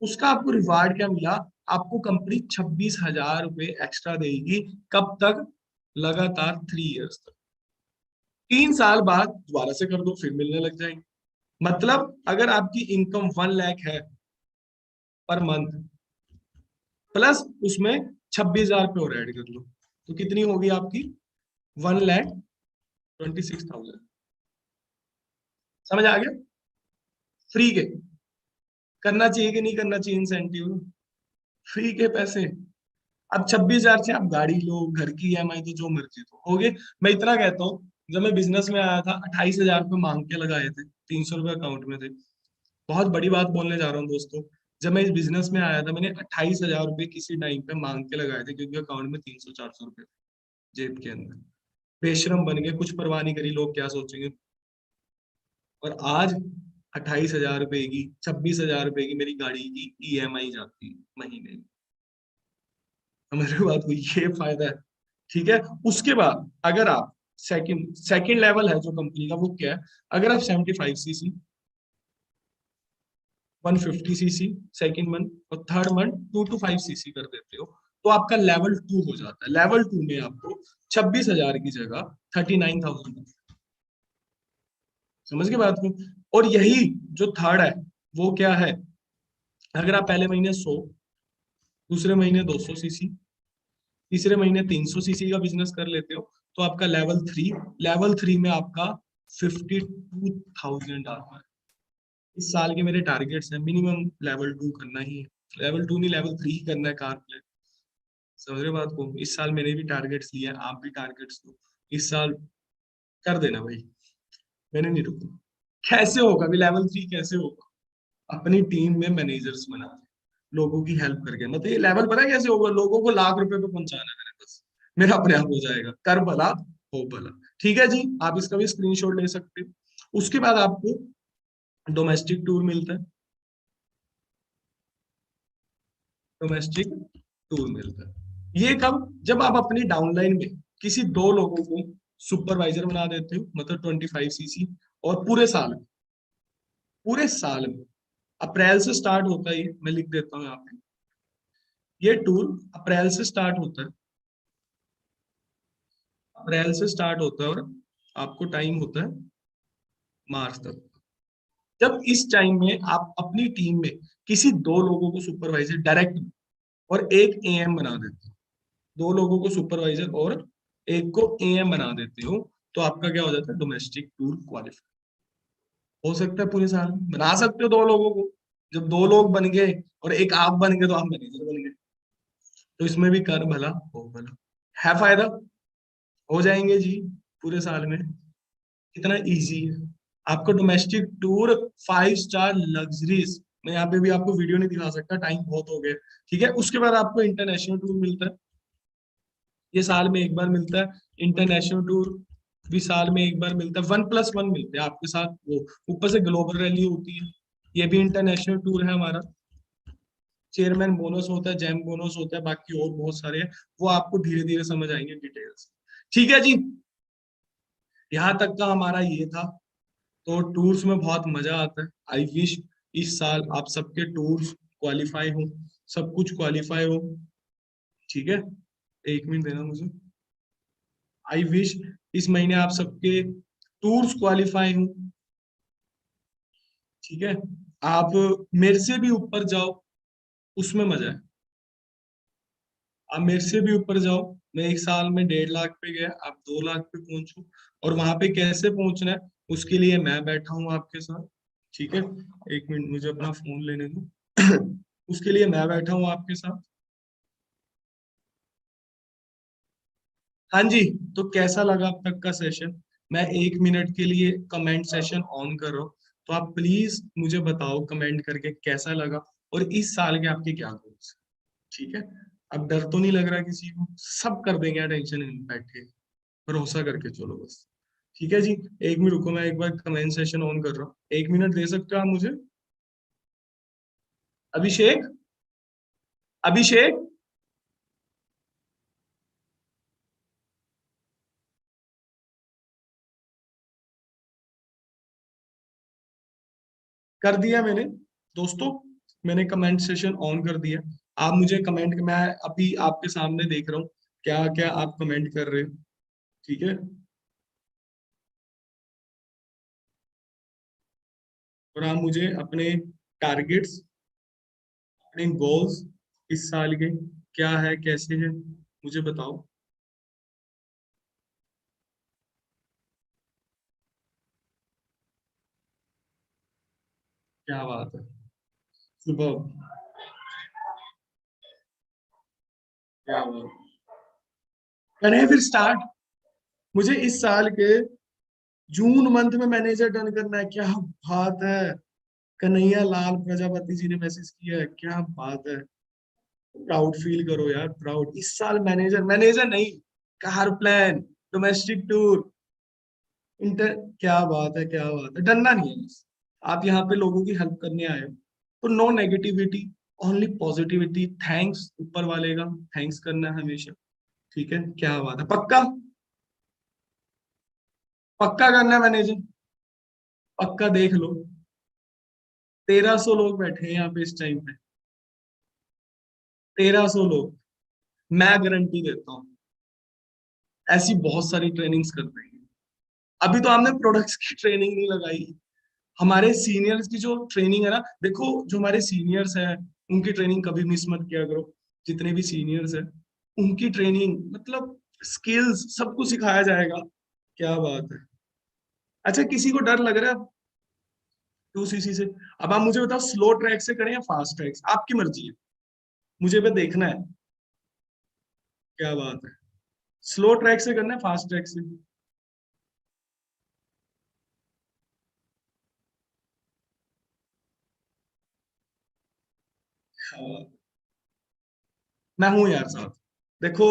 उसका आपको रिवार्ड क्या मिला? आपको कंपनी 26,000 रुपये एक्स्ट्रा देगी, कब तक? लगातार 3 इयर्स तक। 3 साल बाद दोबारा से कर दो, फिर मिलने लग जाएंगे। मतलब अगर आपकी इनकम 1 लाख है पर मंथ, प्लस उसमें 26,000 रुपये और ऐड कर लो, तो कितनी होगी आपकी? 1,26,000। समझ आ गया? फ्री के, करना चाहिए कि नहीं करना चाहिए इंसेंटिव? फ्री के पैसे। अब 26,000 से आप गाड़ी लो, घर की ईएमआई तो जो मर्जी तो हो गए। मैं इतना कहता हूँ, जब मैं बिजनेस में आया था 28,000 रुपये मांग के लगाए थे, 300 रुपये अकाउंट में थे। बहुत बड़ी बात बोलने जा रहा हूँ दोस्तों, जब मैं इस बिजनेस में आया था, मैंने 28,000 रुपये किसी टाइम पे मांग के लगाए थे, क्योंकि अकाउंट में 300 400 रुपये जेब के अंदर। बेशरम बन गए, कुछ परवाह नहीं करी, लोग क्या सोचेंगे। और आज 28,000 रुपये की, 26,000 रुपये की मेरी गाड़ी की ईएमआई जाती है महीने में। समझ रहे हो बात को? ये फायदा है, ठीक है। उसके बाद अगर आप सेकंड सेकंड लेवल है जो कंपनी का, वो क्या है? अगर आप 75 सीसी, 150 सीसी सेकंड मंथ, और थर्ड मंथ 2 to 5 सीसी कर देते हो, तो आपका लेवल 2 हो जाता है। लेवल 2 में आपको 26,000 की जगह 39,000। समझ के बात को? और यही जो थर्ड है, वो क्या है? अगर आप पहले महीने 100, दूसरे महीने 200 सीसी, तीसरे महीने 300 सीसी का बिजनेस कर लेते हो, तो आपका लेवल 3 में आपका 52,000 आता है। इस साल के मेरे टारगेट्स हैं मिनिमम लेवल 2 करना ही है, लेवल 2 नहीं लेवल 3 ही करना है कार प्ले। समझ रहे हो बात को? इस साल मैंने भी टारगेट्स लिए हैं, आप भी टारगेट्स लो इस साल, कर देना भाई, मैंने नहीं रुकना। कैसे होगा अभी लेवल 3 कैसे होगा? अपनी टीम में मैनेजर्स बना के, लोगों की हेल्प करके, मतलब ये लेवल पता है कैसे होगा? लोगों को लाख रुपए पे पहुंचाना है मेरे पास, मेरा अपने आप हो जाएगा। कर भला हो भला। ठीक है जी, आप इसका भी स्क्रीनशॉट ले सकते हो। उसके बाद आपको डोमेस्टिक टूर मिलता है, डोमेस्टिक टूर मिलता है। ये कब? जब आप अपनी डाउनलाइन में किसी 2 लोगों को सुपरवाइजर बना देते हो, मतलब 25cc, और पूरे साल में अप्रैल से स्टार्ट होता है, मैं लिख देता हूँ यहाँ पे, ये टूर अप्रैल से स्टार्ट होता है, अप्रैल से स्टार्ट होता है और आपको टाइम होता है मार्च तक। जब इस टाइम में आप अपनी टीम में किसी 2 लोगों को सुपरवाइजर डायरेक्ट और एक एएम बना देते हो, 2 लोगों को सुपरवाइजर और एक को एएम बना देते हो, तो आपका क्या हो जाता है? डोमेस्टिक टूर क्वालिफाई हो सकता है पूरे साल में। बना सकते हो 2 लोगों को, जब 2 लोग बन गए और एक आप बन गए तो आप मैनेजर बन गए। तो इसमें भी कर भला हो भला, है फायदा, हो जाएंगे जी पूरे साल में। कितना इजी है। आपको डोमेस्टिक टूर 5 स्टार लग्जरीज, मैं यहाँ पे भी आपको वीडियो नहीं दिखा सकता, टाइम बहुत हो गया। ठीक है, उसके बाद आपको इंटरनेशनल टूर मिलता है, ये साल में एक बार मिलता है। इंटरनेशनल टूर भी साल में एक बार मिलता है। 1+1 मिलते हैं आपके साथ, वो ऊपर से ग्लोबल रैली होती है, ये भी इंटरनेशनल टूर है हमारा। चेयरमैन बोनस होता है, जैम बोनस होता है, बाकी और बहुत सारे हैं, वो आपको धीरे धीरे समझ आएंगे डिटेल्स। ठीक है जी, यहाँ तक का हमारा ये था। तो टूर्स में बहुत मजा आता है। आई विश इस साल आप सबके टूर्स क्वालिफाई हो, सब कुछ क्वालिफाई हो। ठीक है, 1 मिनट देना मुझे। आई विश इस महीने आप सबके टूर्स क्वालिफाई हो। ठीक है, आप मेरे से भी ऊपर जाओ, उसमें मजा है। आप मेरे से भी ऊपर जाओ, मैं 1 साल में 1.5 लाख पे गया, आप 2 लाख पे पहुंचो। और वहां पे कैसे पहुंचना है उसके लिए मैं बैठा हूँ आपके साथ। ठीक है, 1 मिनट मुझे अपना फोन लेने दो। उसके लिए मैं बैठा हूँ आपके साथ। हाँ जी, तो कैसा लगा अब तक का सेशन? मैं 1 मिनट के लिए कमेंट सेशन ऑन कर रहा हूँ, तो आप प्लीज मुझे बताओ कमेंट करके कैसा लगा और इस साल के आपके क्या गोल्स। ठीक है, अब डर तो नहीं लग रहा किसी को? सब कर देंगे, टेंशन नहीं, बैठे भरोसा करके चलो बस। ठीक है जी, 1 मिनट रुको, मैं एक बार कमेंट सेशन ऑन कर रहा हूँ। 1 मिनट दे सकते हो आप मुझे? अभिषेक, अभिषेक, कर दिया मैंने दोस्तों, मैंने कमेंट सेशन ऑन कर दिया। आप मुझे कमेंट, मैं अभी आपके सामने देख रहा हूँ क्या क्या आप कमेंट कर रहे हो। ठीक है, और आप मुझे अपने टारगेट्स, अपने गोल्स इस साल के क्या है, कैसे है, मुझे बताओ। क्या बात है, सुबह, क्या बात है। करें फिर स्टार्ट। मुझे इस साल के जून मंथ में मैनेजर डन करना है। क्या बात है, कन्हैया लाल प्रजापति जी ने मैसेज किया है, क्या बात है। प्राउड फील करो यार, प्राउड। इस साल मैनेजर, मैनेजर नहीं, car plan, domestic tour, inter, क्या बात है, क्या बात है। डरना नहीं है बस, आप यहाँ पे लोगों की हेल्प करने आए हो, तो no negativity, only positivity. Thanks ऊपर वाले का, थैंक्स करना है हमेशा। ठीक है, क्या बात है, पक्का पक्का करना है मैनेजर, पक्का। देख लो 1300 लोग बैठे हैं यहाँ पे इस टाइम पे, 1300 लोग, मैं गारंटी देता हूँ ऐसी बहुत सारी ट्रेनिंग्स कर रही है। अभी तो हमने प्रोडक्ट्स की ट्रेनिंग नहीं लगाई, हमारे सीनियर्स की जो ट्रेनिंग है ना, देखो जो हमारे सीनियर्स हैं उनकी ट्रेनिंग कभी मिस मत किया करो। जितने भी सीनियर्स हैं उनकी ट्रेनिंग मतलब स्किल्स सब कुछ सिखाया जाएगा। क्या बात है। अच्छा, किसी को डर लग रहा है 2cc से? अब आप मुझे बताओ, स्लो ट्रैक से करें या फास्ट ट्रैक से, आपकी मर्जी है, मुझे भी देखना है। क्या बात है। स्लो ट्रैक से करना है फास्ट ट्रैक से? हाँ, मैं हूं यार साथ। देखो,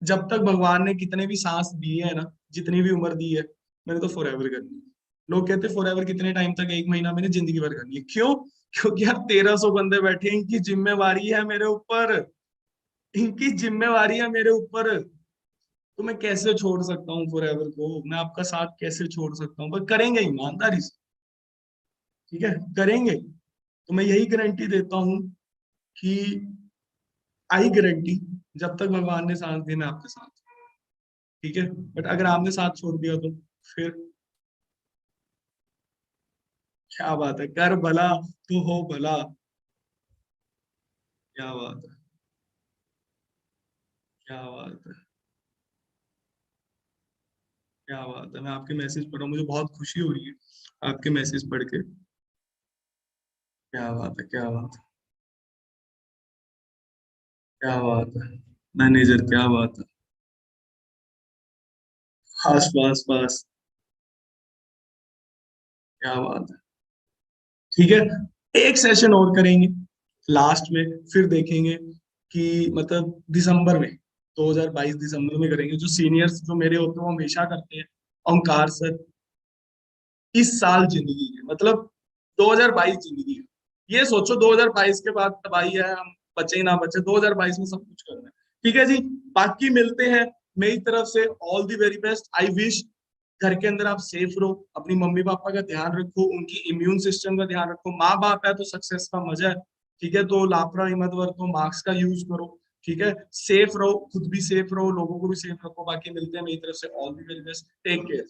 जब तक भगवान ने कितने भी सांस दिए हैं ना, जितनी भी उम्र दी है, मैंने तो फॉरएवर करनी है। लोग कहते फॉरएवर कितने टाइम तक, 1 महीना, मैंने जिंदगी भर करनी है। क्यों? क्योंकि यार 1300 बंदे बैठे हैं, इनकी जिम्मेवारी है मेरे ऊपर, इनकी जिम्मेवारी है मेरे ऊपर। तो मैं कैसे छोड़ सकता हूँ फॉरएवर को, मैं आपका साथ कैसे छोड़ सकता हूँ? पर करेंगे ईमानदारी से, ठीक है, करेंगे। तो मैं यही गारंटी देता हूँ कि, आई गारंटी, जब तक भगवान ने सांस दी मैं आपके साथ, ठीक है। बट अगर आपने साथ छोड़ दिया तो फिर? क्या बात है, कर भला तो हो भला। क्या बात है, क्या बात है, क्या बात है। मैं आपके मैसेज पढ़ रहा हूँ, मुझे बहुत खुशी हो रही है आपके मैसेज पढ़ के। क्या बात है, क्या बात है, क्या बात है। मैनेजर, क्या बात है। पास पास पास। क्या बात है। ठीक है, एक सेशन और करेंगे लास्ट में, फिर देखेंगे कि मतलब दिसंबर में, 2022 दिसंबर में करेंगे। जो सीनियर्स जो मेरे होते हैं वो हमेशा करते हैं, ओंकार सर, इस साल जिंदगी है, मतलब 2022 जिंदगी है। ये सोचो 2022 के बाद तबाही है, हम बचे ना बचे, 2022 में सब कुछ करना है। ठीक है जी, बाकी मिलते हैं। मेरी तरफ से all the very best. I wish घर के अंदर आप सेफ रहो, अपनी मम्मी पापा का ध्यान रखो, उनकी इम्यून सिस्टम का ध्यान रखो। माँ बाप है तो सक्सेस का मजा है, ठीक है। तो लापरवाही मत बरतो, मार्क्स का यूज करो, ठीक है। सेफ रहो, खुद भी सेफ रहो, लोगों को भी सेफ रखो। बाकी मिलते हैं, मेरी तरफ से all the very best, take care.